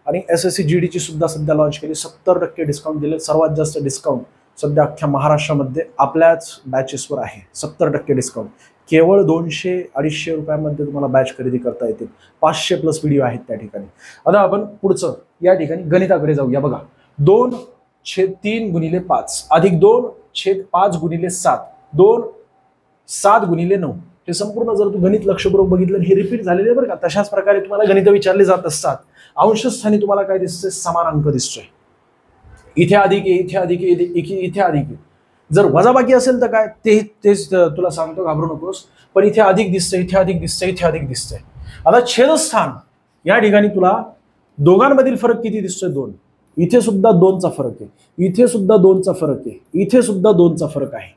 आणि SSC GDची सुद्धा सध्या लॉन्च केली, 70% डिस्काउंट दिले. सर्वात जास्त डिस्काउंट सध्या अख्ख्या महाराष्ट्रामध्ये आपल्याच बॅचेसवर आहे. 70% डिस्काउंट. केवळ 200-250 रुपयामध्ये तुम्हाला बॅच खरेदी करता येतील. 500+ व्हिडिओ आहेत त्या ठिकाणी. आता आपण पुढचं या ठिकाणी गणिताकडे जाऊया. बघा, 2/3 × 5 अधिक 2/5 × 7 2/7 × 9. हे संपूर्ण जर तू गणित लक्षपूर्वक बघितलं, हे रिपीट झालेले बरं का. तशाच प्रकारे तुम्हाला गणित विचारले जात असतात. अंशस्थानी तुम्हाला काय दिसतंय? समान अंक दिसतोय. इथे अधिक आहे, इथे अधिक आहे, इथे अधिक आहे. जर वजाबाकी असेल तर काय, तेच तुला सांगतो, घाबरू नकोस. पण इथे अधिक दिसतंय, इथे अधिक दिसतंय, इथे अधिक दिसतंय. आता छेदस्थान या ठिकाणी तुला दोघांमधील फरक किती दिसतोय? 2. इथे सुद्धा 2चा फरक आहे, इथे सुद्धा 2चा फरक आहे, इथे सुद्धा 2चा फरक आहे.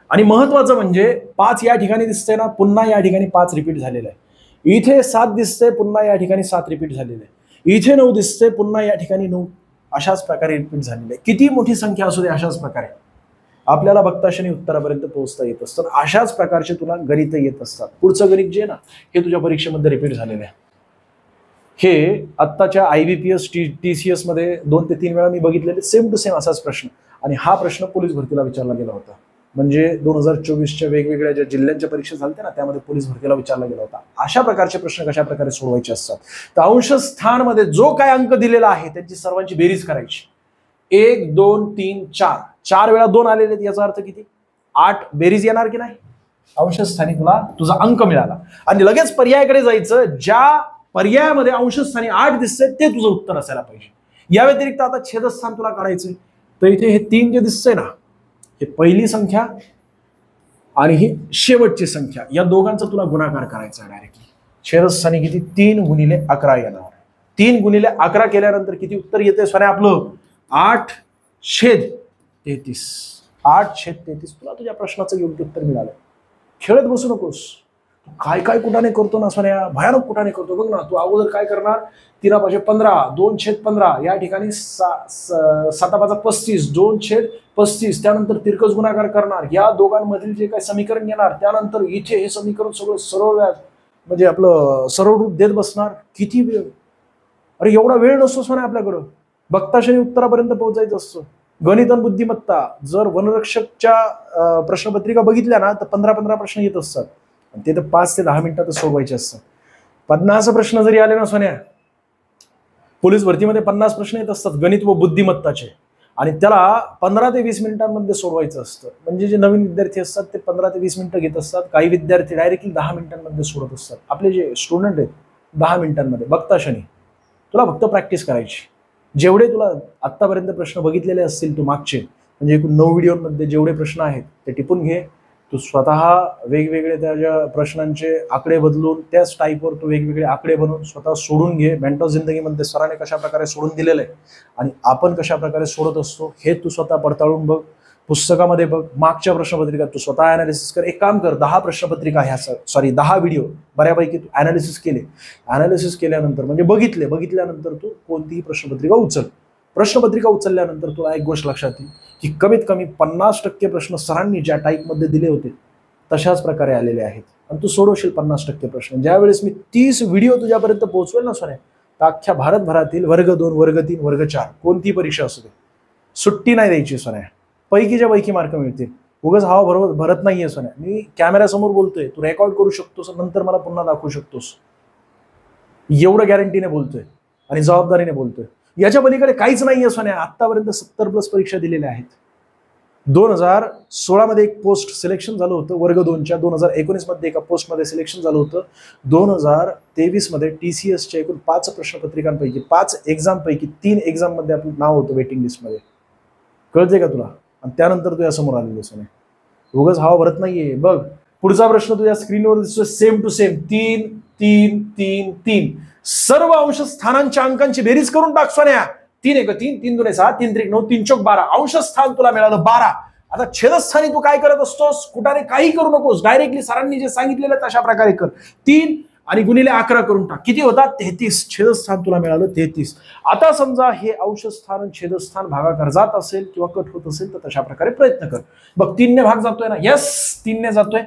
आणि महत्वाचं म्हणजे 5 या ठिकाणी दिसतंय ना, पुन्हा या ठिकाणी 5 रिपीट झालेलं आहे. इथे 7 दिसतंय, पुन्हा या ठिकाणी 7 रिपीट झालेलं आहे. इथे 9 दिसतंय, पुन्हा या ठिकाणी 9. अशाच प्रकारे रिपीट झालेले आहे. किती मोठी संख्या असू दे, अशाच प्रकारे आपल्याला बघता क्षणी उत्तरापर्यंत पोहोचता येत असतं. अशाच प्रकारचे तुला गणित येत असतात. पुढचं गणित जे ना, हे तुझ्या परीक्षेमध्ये रिपीट झालेलं आहे. हे आत्ताच्या IBPS TCS मध्ये 2 ते 3 वेळा मी बघितलेले सेम टू सेम असाच प्रश्न. आणि हा प्रश्न पोलीस भरतीला विचारला गेला होता. म्हणजे 2024च्या वेगवेगळ्या ज्या जिल्ह्यांच्या परीक्षा झाल्या ना, त्यामध्ये पोलीस भरतीला विचारला गेला होता. अशा प्रकारचे प्रश्न कशा प्रकारे सोडवायचे असतात. तर अंशस्थानमध्ये जो काय अंक दिलेला आहे त्यांची सर्वांची बेरीज करायची. 1 2 3 4 4 वेळा 2 आलेले आहेत, याचा अर्थ किती? 8. बेरीज येणार की नाही? अंशस्थानी तुला तुझा अंक मिळाला. आणि लगेच पर्यायाकडे जायचं. ज्या पर्यायामध्ये अंशस्थानी 8 दिसतंय ते तुझं उत्तर असायला पाहिजे. या व्यतिरिक्त आता छेदस्थान तुला काढायचंय. तर इथे हे 3 जे दिसतंय ना, हे पहिली संख्या आणि ही शेवटची संख्या, या दोघांचा तुला गुणाकार करायचा डायरेक्टली. छेदस्थानी किती? 3 × 11 येणार. 3 × 11 केल्यानंतर किती उत्तर येते सोन्या आपलं? 8/33. 8/33. तुला तुझ्या प्रश्नाचं योग्य उत्तर मिळालं. खेळत बसू नकोस. काय काय कुठाने करतो ना सोन्या, भयानक कुठाने करतो. बघ ना, तू अगोदर काय करणार? 3/15 2/15 या ठिकाणी 7/35 2/35. त्यानंतर तिरकस गुणाकार करणार. या दोघांमधील जे काही समीकरण येणार, त्यानंतर इथे हे समीकरण सगळं सरळ म्हणजे आपलं सरळ रूप देत बसणार. किती वेळ? अरे एवढा वेळ नसतो सोन्या आपल्याकडं. बघता क्षणी उत्तरापर्यंत पोहोचायचं असतं. गणित आणि बुद्धिमत्ता जर वनरक्षकच्या प्रश्नपत्रिका बघितल्या ना, तर 15 प्रश्न येत असतात. ते तर 5 ते 10 मिनिटातच सोडवायचे असतात. 50 प्रश्न जरी आले ना सोन्या, पोलीस भरतीमध्ये 50 प्रश्न येत असतात गणित व बुद्धिमत्ताचे, आणि त्याला 15 ते 20 मिनिटांमध्ये सोडवायचं असतं. म्हणजे जे नवीन विद्यार्थी असतात ते 15 ते 20 मिनिटं घेत असतात. काही विद्यार्थी डायरेक्टली 10 मिनिटांमध्ये सोडत असतात. आपले जे स्टुडंट आहेत 10 मिनिटांमध्ये. बघता क्षणी तुला फक्त प्रॅक्टिस करायची. जेवढे तुला आत्तापर्यंत प्रश्न बघितलेले असतील तू मागचे, म्हणजे एकूण 9 व्हिडिओमध्ये जेवढे प्रश्न आहेत ते टिपून घे. तू स्वतः वेगवेगळे त्याच्या प्रश्नांचे आकडे बदलून त्याच टाईपवर तू वेगवेगळे आकडे बनवून स्वतः सोडून घे. मेंटॉस जिंदगीमध्ये सरांनी कशा प्रकारे सोडून दिलेलं आहे आणि आपण कशा प्रकारे सोडत असतो हे तू स्वतः पडताळून बघ. पुस्तकामध्ये बघ. मागच्या प्रश्नपत्रिका तू स्वतः अनालिसिस कर. एक काम कर, 10 प्रश्नपत्रिका ह्या 10 व्हिडिओ बऱ्यापैकी तू अनालिसिस केले. अनालिसिस केल्यानंतर म्हणजे बघितल्यानंतर तू कोणतीही प्रश्नपत्रिका उचल. प्रश्नपत्रिका उचलल्यानंतर तुला एक गोष्ट लक्षात येईल की कमीत कमी 50% प्रश्न सरांनी ज्या टाईपमध्ये दिले होते तशाच प्रकारे आलेले आहेत. आणि तू सोडवशील 50% प्रश्न. ज्यावेळेस मी 30 व्हिडिओ तुझ्यापर्यंत पोहोचवेल ना सोन्या, तर अख्ख्या भारतभरातील वर्ग 2 वर्ग 3 वर्ग 4 कोणतीही परीक्षा असू दे, सुट्टी नाही द्यायची सोन्या, पैकीच्या पैकी मार्क मिळतील. उगाच हवा भरत नाहीये सोन्या. मी कॅमेऱ्यासमोर बोलतोय, तू रेकॉर्ड करू शकतोस, नंतर मला पुन्हा दाखवू शकतोस. एवढं गॅरंटीने बोलतोय आणि जबाबदारीने बोलतोय. याच्या पलीकडे काहीच नाहीये सोन्या. आतापर्यंत 70+ परीक्षा दिलेल्या आहेत. 2016 मध्ये एक पोस्ट सिलेक्शन झालं होतं वर्ग 2च्या. 2019 मध्ये एका पोस्टमध्ये सिलेक्शन झालं होतं. 2023 मध्ये TCSच्या एकूण 5 प्रश्नपत्रिकांपैकी 5 एक्झामपैकी 3 एक्झाम मध्ये आपलं नाव होतं वेटिंग लिस्टमध्ये. कळते का तुला? आणि त्यानंतर तुझ्या समोर आलेलं सोन्या. उगाच हवा भरत नाहीये. बघ पुढचा प्रश्न तुझ्या स्क्रीनवर दिसतोय, सेम टू सेम. 3 3 3 3 सर्व अंश स्थानांच्या अंकांची बेरीज करून टाक सोन्या. 3 1 3 3 2 6 3 3 9 3 4 12 अंश स्थान तुला मिळालं 12. आता छेदस्थानी तू काय करत असतोस? कुठाने काही करू नकोस, डायरेक्टली सरांनी जे सांगितलेलं तशा प्रकारे कर. 3 आणि गुणिले 11 करून टाक. किती होतात? 33. छेदस्थान तुला मिळालं 33. आता समजा हे अंशस्थान आणि छेदस्थान भागाकार जात असेल किंवा कट होत असेल तर तशा प्रकारे प्रयत्न कर. बघ 3 ने भाग जातोय ना? यस 3 ने जातोय.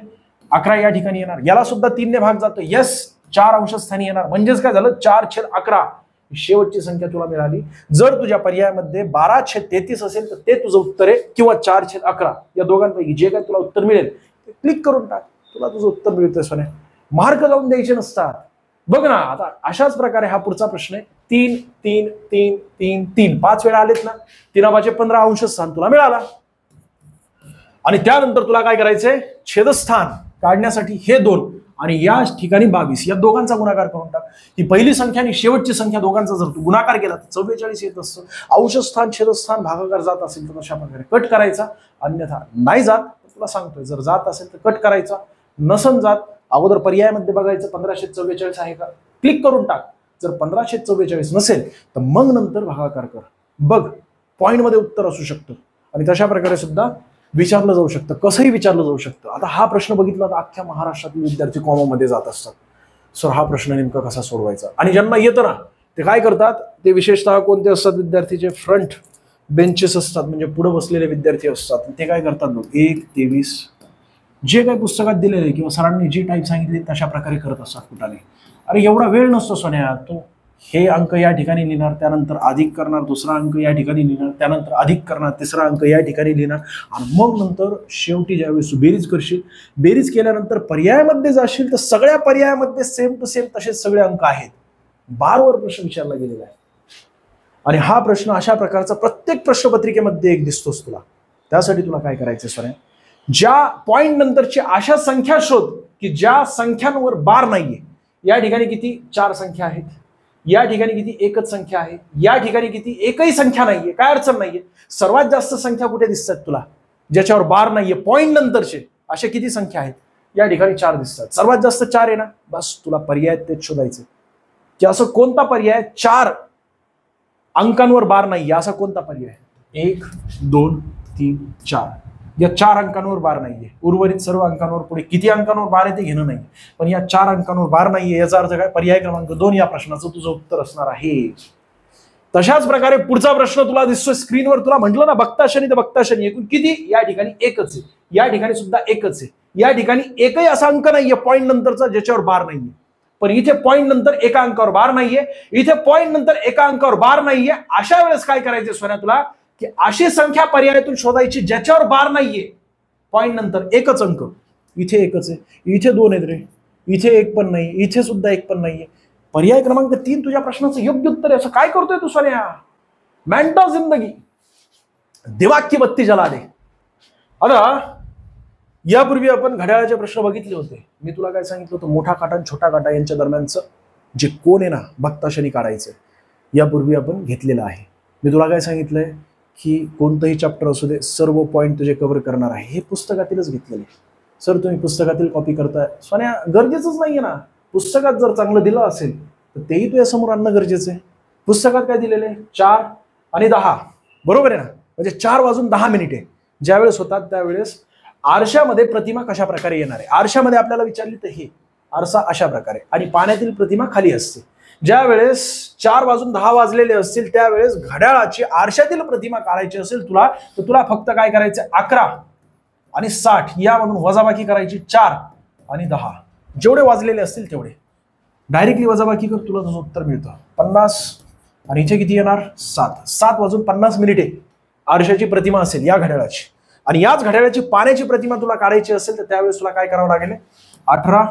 11 या ठिकाणी येणार. याला सुद्धा 3 ने भाग जातोय. यस 4 अंशस्थानी येणार. म्हणजेच काय झालं? 4/11 शेवटची संख्या तुला मिळाली. जर तुझ्या पर्यायामध्ये 12/33 असेल तर ते तुझं उत्तर आहे, किंवा 4/11 या दोघांपैकी जे काही तुला उत्तर मिळेल ते क्लिक करून टाक. तुला तुझं उत्तर मिळतंय सोन्या. मार्क जाऊन द्यायचे नसतात. बघ ना आता अशाच प्रकारे हा पुढचा प्रश्न आहे. 3 3 3 3 3 5 वेळा आलेत ना? 3/15 अंशस्थान तुला मिळाला. आणि त्यानंतर तुला काय करायचंय? छेदस्थान काढण्यासाठी हे 2 आणि या ठिकाणी 22 या दोघांचा गुणाकार करून टाक. ही पहिली संख्या आणि शेवटची संख्या दोघांचा जर तू गुणाकार केला तर 44 येत असतं. अंशस्थान छेदस्थान भागाकार जात असेल तर तशा प्रकारे कट करायचा. अन्यथा नाही जात, तुला सांगतोय जर जात असेल तर कट करायचा. नसन जात अगोदर पर्यायामध्ये बघायचं 1544 आहे का, क्लिक करून टाक. जर 1544 नसेल तर मग नंतर भागाकार कर. बघ पॉइंटमध्ये उत्तर असू शकतं आणि तशा प्रकारे सुद्धा विचारलं जाऊ शकतं. कसंही विचारलं जाऊ शकतं. आता हा प्रश्न बघितला तर अख्ख्या महाराष्ट्रातील विद्यार्थी कॉमोमध्ये जात असतात. सर हा प्रश्न नेमका कसा सोडवायचा? आणि ज्यांना येतं ना ते काय करतात? ते विशेषतः कोणते असतात? विद्यार्थीचे फ्रंट बेंचेस असतात, म्हणजे पुढे बसलेले विद्यार्थी असतात. ते काय करतात? बघ 1 23 जे काही पुस्तकात दिलेले किंवा सरांनी जी टाईप सांगितली तशा प्रकारे करत असतात कुठाने. अरे एवढा वेळ नसतो सोन्या. तो हे अंक या ठिकाणी लिहिणार, त्यानंतर अधिक करणार, दुसरा अंक या ठिकाणी लिहिणार, त्यानंतर अधिक करणार, तिसरा अंक या ठिकाणी लिहिणार आणि मग नंतर शेवटी ज्यावेळेस बेरीज करशील, बेरीज केल्यानंतर पर्यायामध्ये जाशील तर सगळ्या पर्यायामध्ये सेम टू सेम तसेच सगळे अंक आहेत. बारवर प्रश्न विचारला गेलेला आहे. आणि हा प्रश्न अशा प्रकारचा प्रत्येक प्रश्नपत्रिकेमध्ये एक दिसतोच तुला. त्यासाठी तुला काय करायचं सोन्या? ज्या पॉइंट नंतरची अशा संख्या शोध की ज्या संख्यांवर बार नाहीये. या ठिकाणी किती? 4 संख्या आहेत. या ठिकाणी किती? एकच संख्या आहे. या ठिकाणी किती? एकही संख्या नाहीये. काय अडचण नाहीये. सर्वात जास्त संख्या कुठे दिसतात तुला? ज्याच्यावर बार नाहीये. पॉइंट नंतरचे अशा किती संख्या आहेत? या ठिकाणी 4 दिसतात. सर्वात जास्त 4 आहे ना? बस तुला पर्याय तेच शोधायचे की असं कोणता पर्याय 4 अंकांवर बार नाहीये असा कोणता पर्याय? 1 2 3 4 या 4 अंकांवर बार नाहीये. उर्वरित सर्व अंकांवर पुढे किती अंकांवर बार आहे ते घेणं नाही, पण या 4 अंकांवर बार नाहीये याचा अर्थ काय? पर्याय क्रमांक 2 या प्रश्नाचं तुझं उत्तर असणार आहे. तशाच प्रकारे पुढचा प्रश्न तुला दिसतोय स्क्रीनवर. तुला म्हटलं ना बघता शनी तर बघता शनी एकूण किती? या ठिकाणी एकच आहे. या ठिकाणी सुद्धा एकच आहे. या ठिकाणी एकही असा अंक नाहीये पॉइंट नंतरचा ज्याच्यावर बार नाहीये. पण इथे पॉइंट नंतर एका अंकावर बार नाहीये, इथे पॉइंट नंतर एका अंकावर बार नाहीये. अशा वेळेस काय करायचं सोन्या तुला? की अशी संख्या पर्यायातून शोधायची ज्याच्यावर बार नाहीये. पॉइंट नंतर एकच अंक. इथे एकच आहे, इथे 2 आहेत रे, इथे 1 पण नाही, इथे सुद्धा 1 पण नाहीये. पर्याय क्रमांक 3 तुझ्या प्रश्नाचं योग्य उत्तर आहे. असं काय करतोय तू सोन्या? मेंटल जिंदगी दिमाग की बत्ती जला दे. आता यापूर्वी आपण घड्याळाचे प्रश्न बघितले होते. मी तुला काय सांगितलं होतं? मोठा काटा आणि छोटा काटा यांच्या दरम्यानचं जे कोण आहे ना बघता शनी काढायचं. यापूर्वी आपण घेतलेलं आहे. मी तुला काय सांगितलंय की कोणतंही चॅप्टर असू दे सर्व पॉईंट तुझे कव्हर करणार आहे. हे पुस्तकातीलच घेतलेले. सर तुम्ही पुस्तकातील कॉपी करताय सोन्या, गरजेचंच नाहीये ना. पुस्तकात जर चांगलं दिलं असेल तर तेही तुझ्या समोर आणणं गरजेचं आहे. पुस्तकात काय दिलेलं आहे? 4 आणि 10 बरोबर आहे ना? म्हणजे 4 वाजून 10 मिनिटे ज्यावेळेस होतात त्यावेळेस आरशामध्ये प्रतिमा कशा प्रकारे येणार आहे. आरशामध्ये आपल्याला विचारली तर हे आरसा अशा प्रकारे आणि पाण्यातील प्रतिमा खाली असते. ज्या वेळेस 4 वाजून 10 वाजलेले असतील त्यावेळेस घड्याळाची आरशातील प्रतिमा काढायची असेल तुला तर तुला फक्त काय करायचं? 11 आणि 60 यामधून वजाबाकी करायची. 4 आणि 10 जेवढे वाजलेले असतील तेवढे डायरेक्टली वजाबाकी कर, तुला तुझं उत्तर मिळतं 50. आणि इथे किती येणार? 7. 7 वाजून 50 मिनिटे आरशाची प्रतिमा असेल या घड्याळाची, आणि याच घड्याळाची पाण्याची प्रतिमा तुला काढायची असेल तर त्यावेळेस तुला काय करावं लागेल, 18,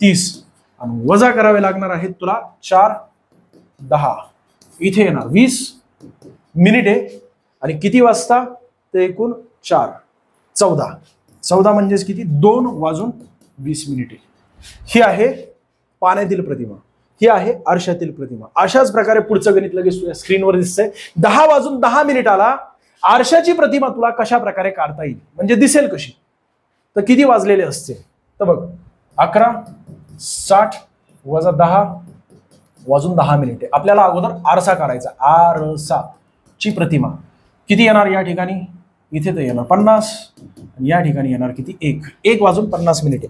30 आणि वजा करावे लागणार आहेत तुला 4, 10, इथे येणार 20 मिनिटे, आणि किती वाजता ते एकूण 4, 14, 14 म्हणजेच किती, 2:20. ही आहे पाण्यातील प्रतिमा, ही आहे आरशातील प्रतिमा. अशाच प्रकारे पुढचं गणित लगेच तुझ्या स्क्रीनवर दिसतंय. 10:10 आरशाची प्रतिमा तुला कशा प्रकारे काढता येईल, म्हणजे दिसेल कशी, तर किती वाजलेले असते, तर बघ 11:60 वजा 10:10. आपल्याला अगोदर आरसा काढायचा. आरसाची प्रतिमा किती येणार या ठिकाणी, इथे तर येणार 50 आणि या ठिकाणी येणार किती, 1:50.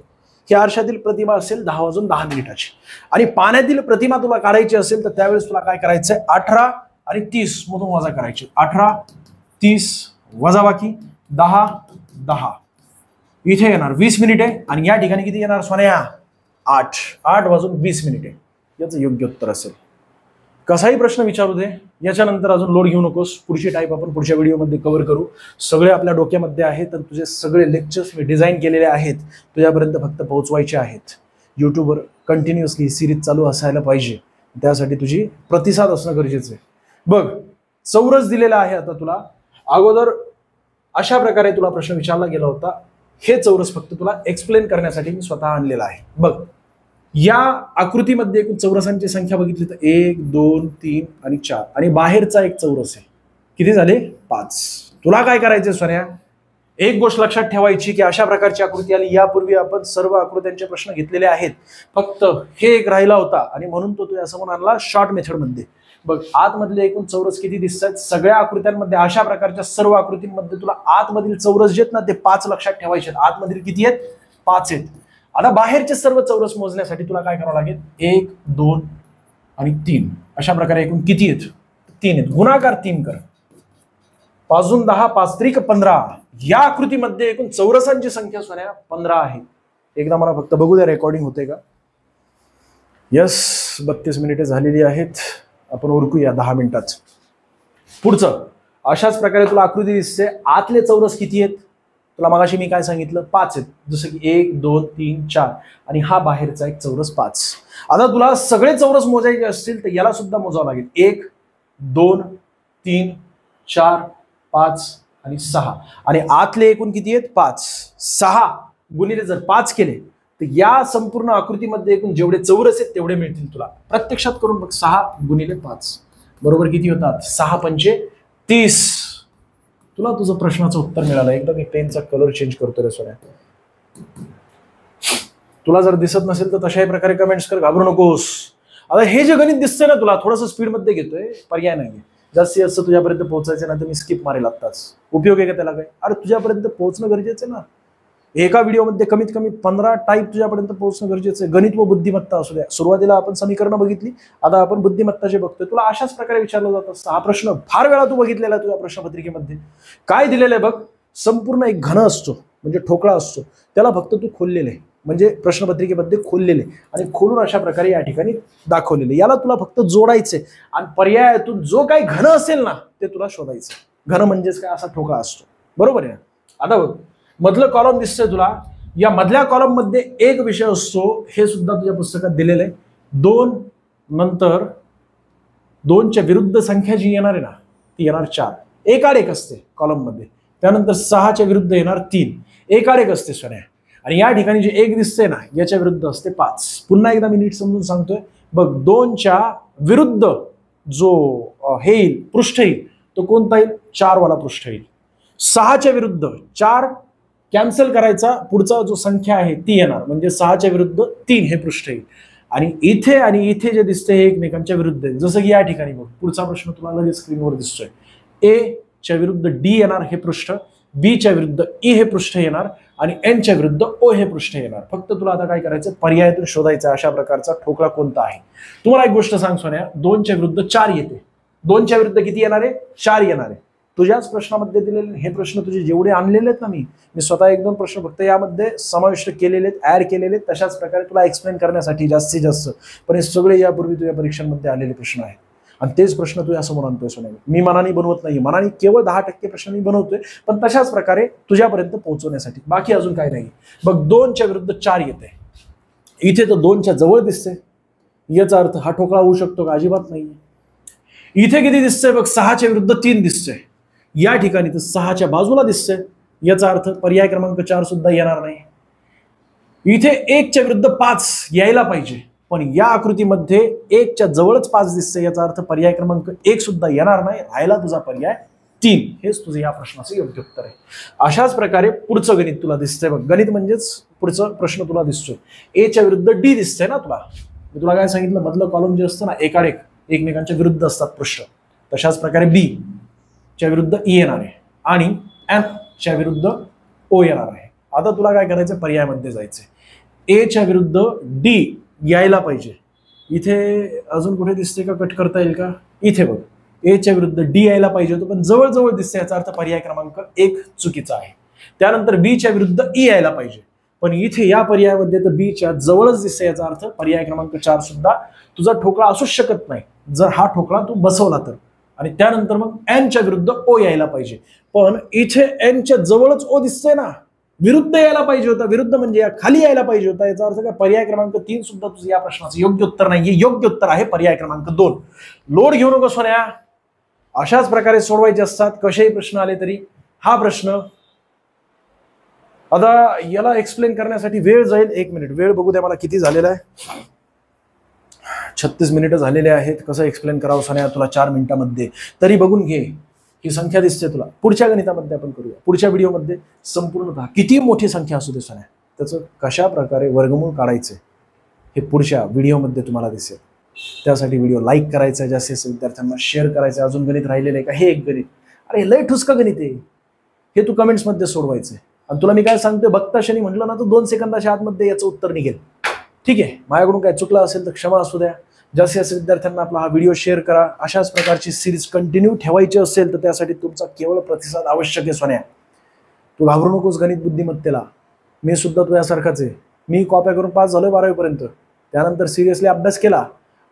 ही आरशातील प्रतिमा असेल 10:10. आणि पाण्यातील प्रतिमा तुला काढायची असेल तर त्यावेळेस तुला काय करायचंय, 18 आणि 30 मधून वजा करायची. 18, 30 वजा बाकी 10, 10 इथे येणार 20 मिनिटे, आणि या ठिकाणी किती येणार सोन्या, 8:20. याचं योग्य उत्तर असेल. कसाही प्रश्न विचारू दे, याच्यानंतर अजून लोड घेऊ नकोस. पुढची टाईप आपण पुढच्या व्हिडिओमध्ये कव्हर करू. सगळे आपल्या डोक्यामध्ये आहेत आणि तुझे सगळे लेक्चर्स मी डिझाईन केलेले आहेत, तुझ्यापर्यंत फक्त पोहोचवायचे आहेत. युट्यूबवर कंटिन्युअसली सिरीज चालू असायला पाहिजे, त्यासाठी तुझी प्रतिसाद असणं गरजेचं आहे. बघ चौरस दिलेला आहे आता तुला. अगोदर अशा प्रकारे तुला प्रश्न विचारला गेला होता. हे चौरस फक्त तुला एक्सप्लेन करण्यासाठी मी स्वतः आणलेला आहे. बघ या आकृतीमध्ये एकूण चौरसांची संख्या बघितली तर 1, 2, 3 आणि 4, आणि बाहेरचा एक चौरस आहे. किती झाले, 5. तुला काय करायचंय सोन्या, एक गोष्ट लक्षात ठेवायची की अशा प्रकारची आकृती आली, यापूर्वी आपण सर्व आकृत्यांचे प्रश्न घेतलेले आहेत, फक्त हे एक राहिला होता आणि म्हणून तो तुझ्या समोर आणला शॉर्ट मेथडमध्ये. बघ आतमधले एकूण चौरस किती दिसतात, सगळ्या आकृत्यांमध्ये अशा प्रकारच्या सर्व आकृतींमध्ये तुला आतमधील चौरस जे आहेत ना ते 5 लक्षात ठेवायचे. आतमधील किती आहेत, 5 आहेत. आता बाहेरचे सर्व चौरस मोजण्यासाठी तुला काय करावं लागेल, 1, 2 आणि 3 अशा प्रकारे एकूण किती आहेत, 3 आहेत. गुणाकार 3 कर. 5 10 5 त्रिक 15. या आकृतीमध्ये एकूण चौरसांची संख्या सोन्या 15 आहे. एकदा मला फक्त बघू द्या रेकॉर्डिंग होते का. यस, 32 मिनिटे झालेली आहेत. आपण उरकूया 10 मिनिटात. पुढचं अशाच प्रकारे तुला आकृती दिसते. आतले चौरस किती आहेत, तुला मगाशी मी काय सांगितलं, 5 आहेत. जसं की 1, 2, 3, 4 आणि हा बाहेरचा एक चौरस 5. आता तुला सगळे चौरस मोजायचे असतील तर याला सुद्धा मोजावं लागेल. 1, 2, 3, 4, 5 आणि 6. आणि आतले एकूण किती आहेत, 5. 6 गुणिले जर 5 केले तर या संपूर्ण आकृतीमध्ये एकूण जेवढे चौरस आहेत तेवढे मिळतील तुला. प्रत्यक्षात करून बघ. 6 गुणिले 5 बरोबर किती होतात, 6 पंचे 30. तुला तुझं प्रश्नाचं उत्तर मिळालं. एकदा मी पेनचा कलर चेंज करतो रे सोन्या. तुला जर दिसत नसेल तर तशाही प्रकारे कमेंट्स कर, घाबरू नकोस. आता हे जे गणित दिसतंय ना तुला, थोडंसं स्पीडमध्ये घेतोय, पर्याय नाही. जास्तीत जास्त तुझ्यापर्यंत पोहोचायचं ना तर मी स्किप मारेल आत्ताच. उपयोग आहे का त्याला काय, अरे तुझ्यापर्यंत पोहोचणं गरजेचं आहे ना. एका व्हिडिओमध्ये कमीत कमी 15 टाईप तुझ्यापर्यंत पोहोचणं गरजेचं आहे. गणित व बुद्धिमत्ता असू द्या. सुरुवातीला आपण समीकरणं बघितली, आता आपण बुद्धिमत्ता जे बघतोय. तुला अशाच प्रकारे विचारलं जात असतं. हा प्रश्न फार वेळा तू बघितलेला आहे तुझ्या प्रश्नपत्रिकेमध्ये. काय दिलेलं आहे बघ, संपूर्ण एक घन असतो म्हणजे ठोकळा असतो, त्याला फक्त तू खोललेलं आहे, म्हणजे प्रश्नपत्रिकेमध्ये खोललेले आणि खोलून अशा प्रकारे या ठिकाणी दाखवलेले. याला तुला फक्त जोडायचे आणि पर्यायातून जो काही घन असेल ना ते तुला शोधायचं. घन म्हणजेच काय, असा ठोकळा असतो, बरोबर आहे. आता बघ मधलं कॉलम दिसतंय तुला. या मधल्या कॉलम मध्ये एक विषय असतो, हे सुद्धा तुझ्या पुस्तकात दिलेलं आहे. 2 नंतर 2च्या विरुद्ध संख्या जी येणार आहे ना ती येणार 4. एकाड एक असते कॉलम मध्ये. त्यानंतर 6च्या विरुद्ध येणार 3. एकाड एक असते सोन्या. आणि या ठिकाणी जे 1 दिसते ना याच्या विरुद्ध असते 5. पुन्हा एकदा मी नीट समजून सांगतोय बघ. 2च्या विरुद्ध जो हे येईल पृष्ठ येईल तो कोणता येईल, 4 वाला पृष्ठ येईल. 6च्या विरुद्ध 4 कॅन्सल करायचा, पुढचा जो संख्या आहे ती येणार, म्हणजे 6च्या विरुद्ध 3 हे पृष्ठ येईल. आणि इथे जे दिसते हे एकमेकांच्या विरुद्ध आहे. जसं की या ठिकाणी बघ, पुढचा प्रश्न तुला लगेच स्क्रीनवर दिसतोय. ए च्या विरुद्ध डी येणार हे पृष्ठ, बी च्या विरुद्ध ई हे पृष्ठ येणार आणि एन च्या विरुद्ध ओ हे पृष्ठ येणार. फक्त तुला आता काय करायचं, पर्यायातून शोधायचं अशा प्रकारचा ठोकळा कोणता आहे. तुम्हाला एक गोष्ट सांग सोन्या, 2च्या विरुद्ध 4 येते. 2च्या विरुद्ध किती येणार आहे, 4 येणार आहे. तुझ्याच प्रश्नामध्ये दिलेले हे प्रश्न तुझे जेवढे आणलेले आहेत ना, मी स्वतः 1-2 प्रश्न फक्त यामध्ये समाविष्ट केलेले आहेत, ऍड केलेले आहेत, तशाच प्रकारे तुला एक्सप्लेन करण्यासाठी जास्तीत जास्त. पण हे सगळे यापूर्वी तुझ्या परीक्षांमध्ये आलेले प्रश्न आहेत. आणि तेच प्रश्न तू यासमोर आणतोय सोन्या. मी मनाने बनवत नाही, मनाने केवळ 10% प्रश्न मी बनवतोय, पण तशाच प्रकारे तुझ्यापर्यंत पोहोचवण्यासाठी, बाकी अजून काही नाही. बघ 2च्या विरुद्ध 4 येते, इथे तर 2च्या जवळ दिसते, याचा अर्थ हा ठोकळा होऊ शकतो का? अजिबात नाही. इथे किती दिसतंय बघ, 6च्या विरुद्ध 3 दिसतंय, या ठिकाणी तर 6च्या बाजूला दिसतंय, याचा अर्थ पर्याय क्रमांक 4 सुद्धा येणार नाही. इथे 1च्या विरुद्ध 5 यायला पाहिजे, पण या आकृतीमध्ये 1च्या जवळच 5 दिसतंय, याचा अर्थ पर्याय क्रमांक 1 सुद्धा येणार नाही, राहिला तुझा पर्याय 3. हेच तुझं या प्रश्नाचं योग्य उत्तर आहे. अशाच प्रकारे पुढचं गणित तुला दिसतंय बघ, गणित म्हणजेच पुढचा प्रश्न तुला दिसतोय. एच्या विरुद्ध डी दिसतंय ना तुला, मी तुला काय सांगितलं, मधलं कॉलम जे असतं ना एकाड एक एकमेकांच्या विरुद्ध असतात प्रश्न, तशाच प्रकारे बी च्या विरुद्ध ई येणार आहे आणि एन च्या विरुद्ध ओ येणार आहे. आता तुला काय करायचं, पर्यायामध्ये जायचंय. ए च्या विरुद्ध डी यायला पाहिजे, इथे अजून कुठे दिसते का, कट करता येईल का, इथे बघ ए च्या विरुद्ध डी यायला पाहिजे होतं, पण जवळ दिसते, याचा अर्थ पर्याय क्रमांक 1 चुकीचा आहे. त्यानंतर बी च्या विरुद्ध ई यायला पाहिजे, पण इथे या पर्यायामध्ये तर बी च्या जवळच दिसते, याचा अर्थ पर्याय क्रमांक 4 सुद्धा तुझा ठोकळा असूच शकत नाही जर हा ठोकळा तू बसवला तर. आणि त्यानंतर मग एन च्या विरुद्ध ओ यायला पाहिजे, पण इथे एन च्या जवळच ओ दिसतंय ना, विरुद्ध यायला पाहिजे होता, विरुद्ध म्हणजे या खाली यायला पाहिजे होता, याचा अर्थ काय, पर्याय क्रमांक 3 सुद्धा तुझं या प्रश्नाचं योग्य उत्तर नाहीये. योग्य उत्तर आहे पर्याय क्रमांक 2. लोड घेऊ नको सोन्या, अशाच प्रकारे सोडवायचे असतात कसेही प्रश्न आले तरी. हा प्रश्न आता याला एक्सप्लेन करण्यासाठी वेळ जाईल, 1 मिनिट वेळ बघू द्या मला किती झालेला आहे. 36 मिनिटं झालेले आहेत. कसं एक्सप्लेन करावं सोन्या तुला 4 मिनिटांमध्ये, तरी बघून घे, ही संख्या दिसते तुला. पुढच्या गणितामध्ये आपण करूया, पुढच्या व्हिडिओमध्ये संपूर्णतः किती मोठी संख्या असू दे सोन्या, त्याचं कशा प्रकारे वर्गमूळ काढायचे हे पुढच्या व्हिडिओमध्ये तुम्हाला दिसेल. त्यासाठी व्हिडिओ लाईक करायचा, जास्तीत जास्त विद्यार्थ्यांना शेअर करायचं. अजून गणित राहिलेलं आहे का, हे एक गणित, अरे लय ठुसकं गणित आहे, हे तू कमेंट्समध्ये सोडवायचं. आणि तुला मी काय सांगतोय, बघता क्षणी म्हटलं ना तर 2 सेकंदाच्या आतमध्ये याचं उत्तर निघेल. ठीक आहे, माझ्याकडून काय चुकलं असेल तर क्षमा असू द्या. जास्तीत जास्त विद्यार्थ्यांना आपला हा व्हिडिओ शेअर करा. अशाच प्रकारची सिरीज कंटिन्यू ठेवायची असेल तर त्यासाठी तुमचा केवळ प्रतिसाद आवश्यक आहे सोन्या. तू घाबरू नकोस गणित बुद्धिमत्तेला, मी सुद्धा तुझ्यासारखाच आहे. मी कॉप्या करून पास झालोय 12वी पर्यंत, त्यानंतर सिरियसली अभ्यास केला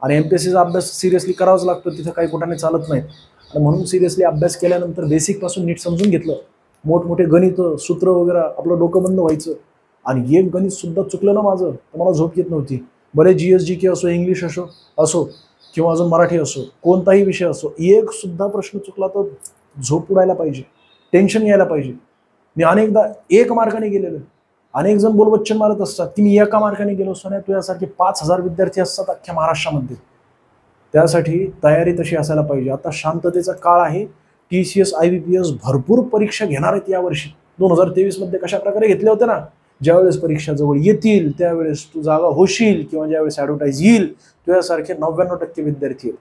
आणि MPSCचा अभ्यास सिरियसली करावाच लागतो, तिथं काही कुठाने चालत नाहीत. आणि म्हणून सिरियसली अभ्यास केल्यानंतर बेसिक पासून नीट समजून घेतलं, मोठमोठे गणित सूत्र वगैरे आपलं डोकं बंद व्हायचं. आणि एक गणित सुद्धा चुकलं ना माझं तर मला झोप येत नव्हती. बरे GSGK असो, इंग्लिश असो किंवा अजून मराठी असो, कोणताही विषय असो, एक सुद्धा प्रश्न चुकला तर झोप उडायला पाहिजे, टेन्शन यायला पाहिजे. मी अनेकदा 1 मार्काने गेलेलो, अनेक जण बोलवच्चन मारत असतात की मी 1 मार्काने गेलो. सोन्या तुझ्यासारखे 5000 विद्यार्थी असतात अख्ख्या महाराष्ट्रामध्ये, त्यासाठी तयारी तशी असायला पाहिजे. आता शांततेचा काळ आहे, TCS IBPS भरपूर परीक्षा घेणार आहेत यावर्षी. 2023 मध्ये कशा प्रकारे घेतले होते ना, ज्यावेळेस परीक्षा जवळ येतील त्यावेळेस तू जागा होशील किंवा ज्यावेळेस ॲडव्हर्टाईज येईल तुझ्यासारखे 99% विद्यार्थी आहेत.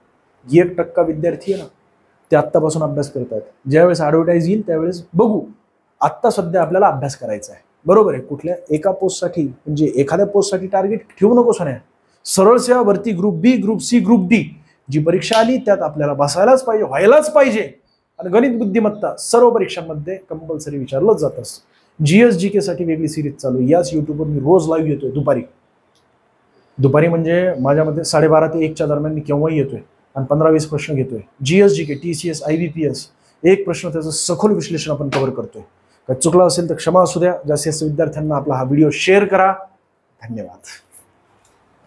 1% विद्यार्थी आहे ना ते आत्तापासून अभ्यास करतात, ज्यावेळेस ॲडव्हर्टाईज येईल त्यावेळेस बघू. आत्ता सध्या आपल्याला अभ्यास करायचा आहे, बरोबर आहे. कुठल्या एका पोस्टसाठी म्हणजे एखाद्या पोस्टसाठी टार्गेट ठेवू नको सोन्या. सरळ सेवा भरती, group B, group C, group D जी परीक्षा आली त्यात आपल्याला बसायलाच पाहिजे, व्हायलाच पाहिजे. आणि गणित बुद्धिमत्ता सर्व परीक्षांमध्ये कंपल्सरी विचारलं जात असतं. GSGK साठी वेगळी सिरीज चालू आहे, याच युट्यूबवर मी रोज लाईव्ह येतोय दुपारी म्हणजे माझ्यामध्ये 12:30 ते 1च्या दरम्यान मी केव्हाही येतोय आणि 15-20 प्रश्न घेतोय. GSGK, TCS IBPS एक प्रश्न त्याचं सखोल विश्लेषण आपण कव्हर करतोय. काय चुकलं असेल तर क्षमा असू द्या. जास्तीत जास्त विद्यार्थ्यांना आपला हा व्हिडिओ शेअर करा. धन्यवाद.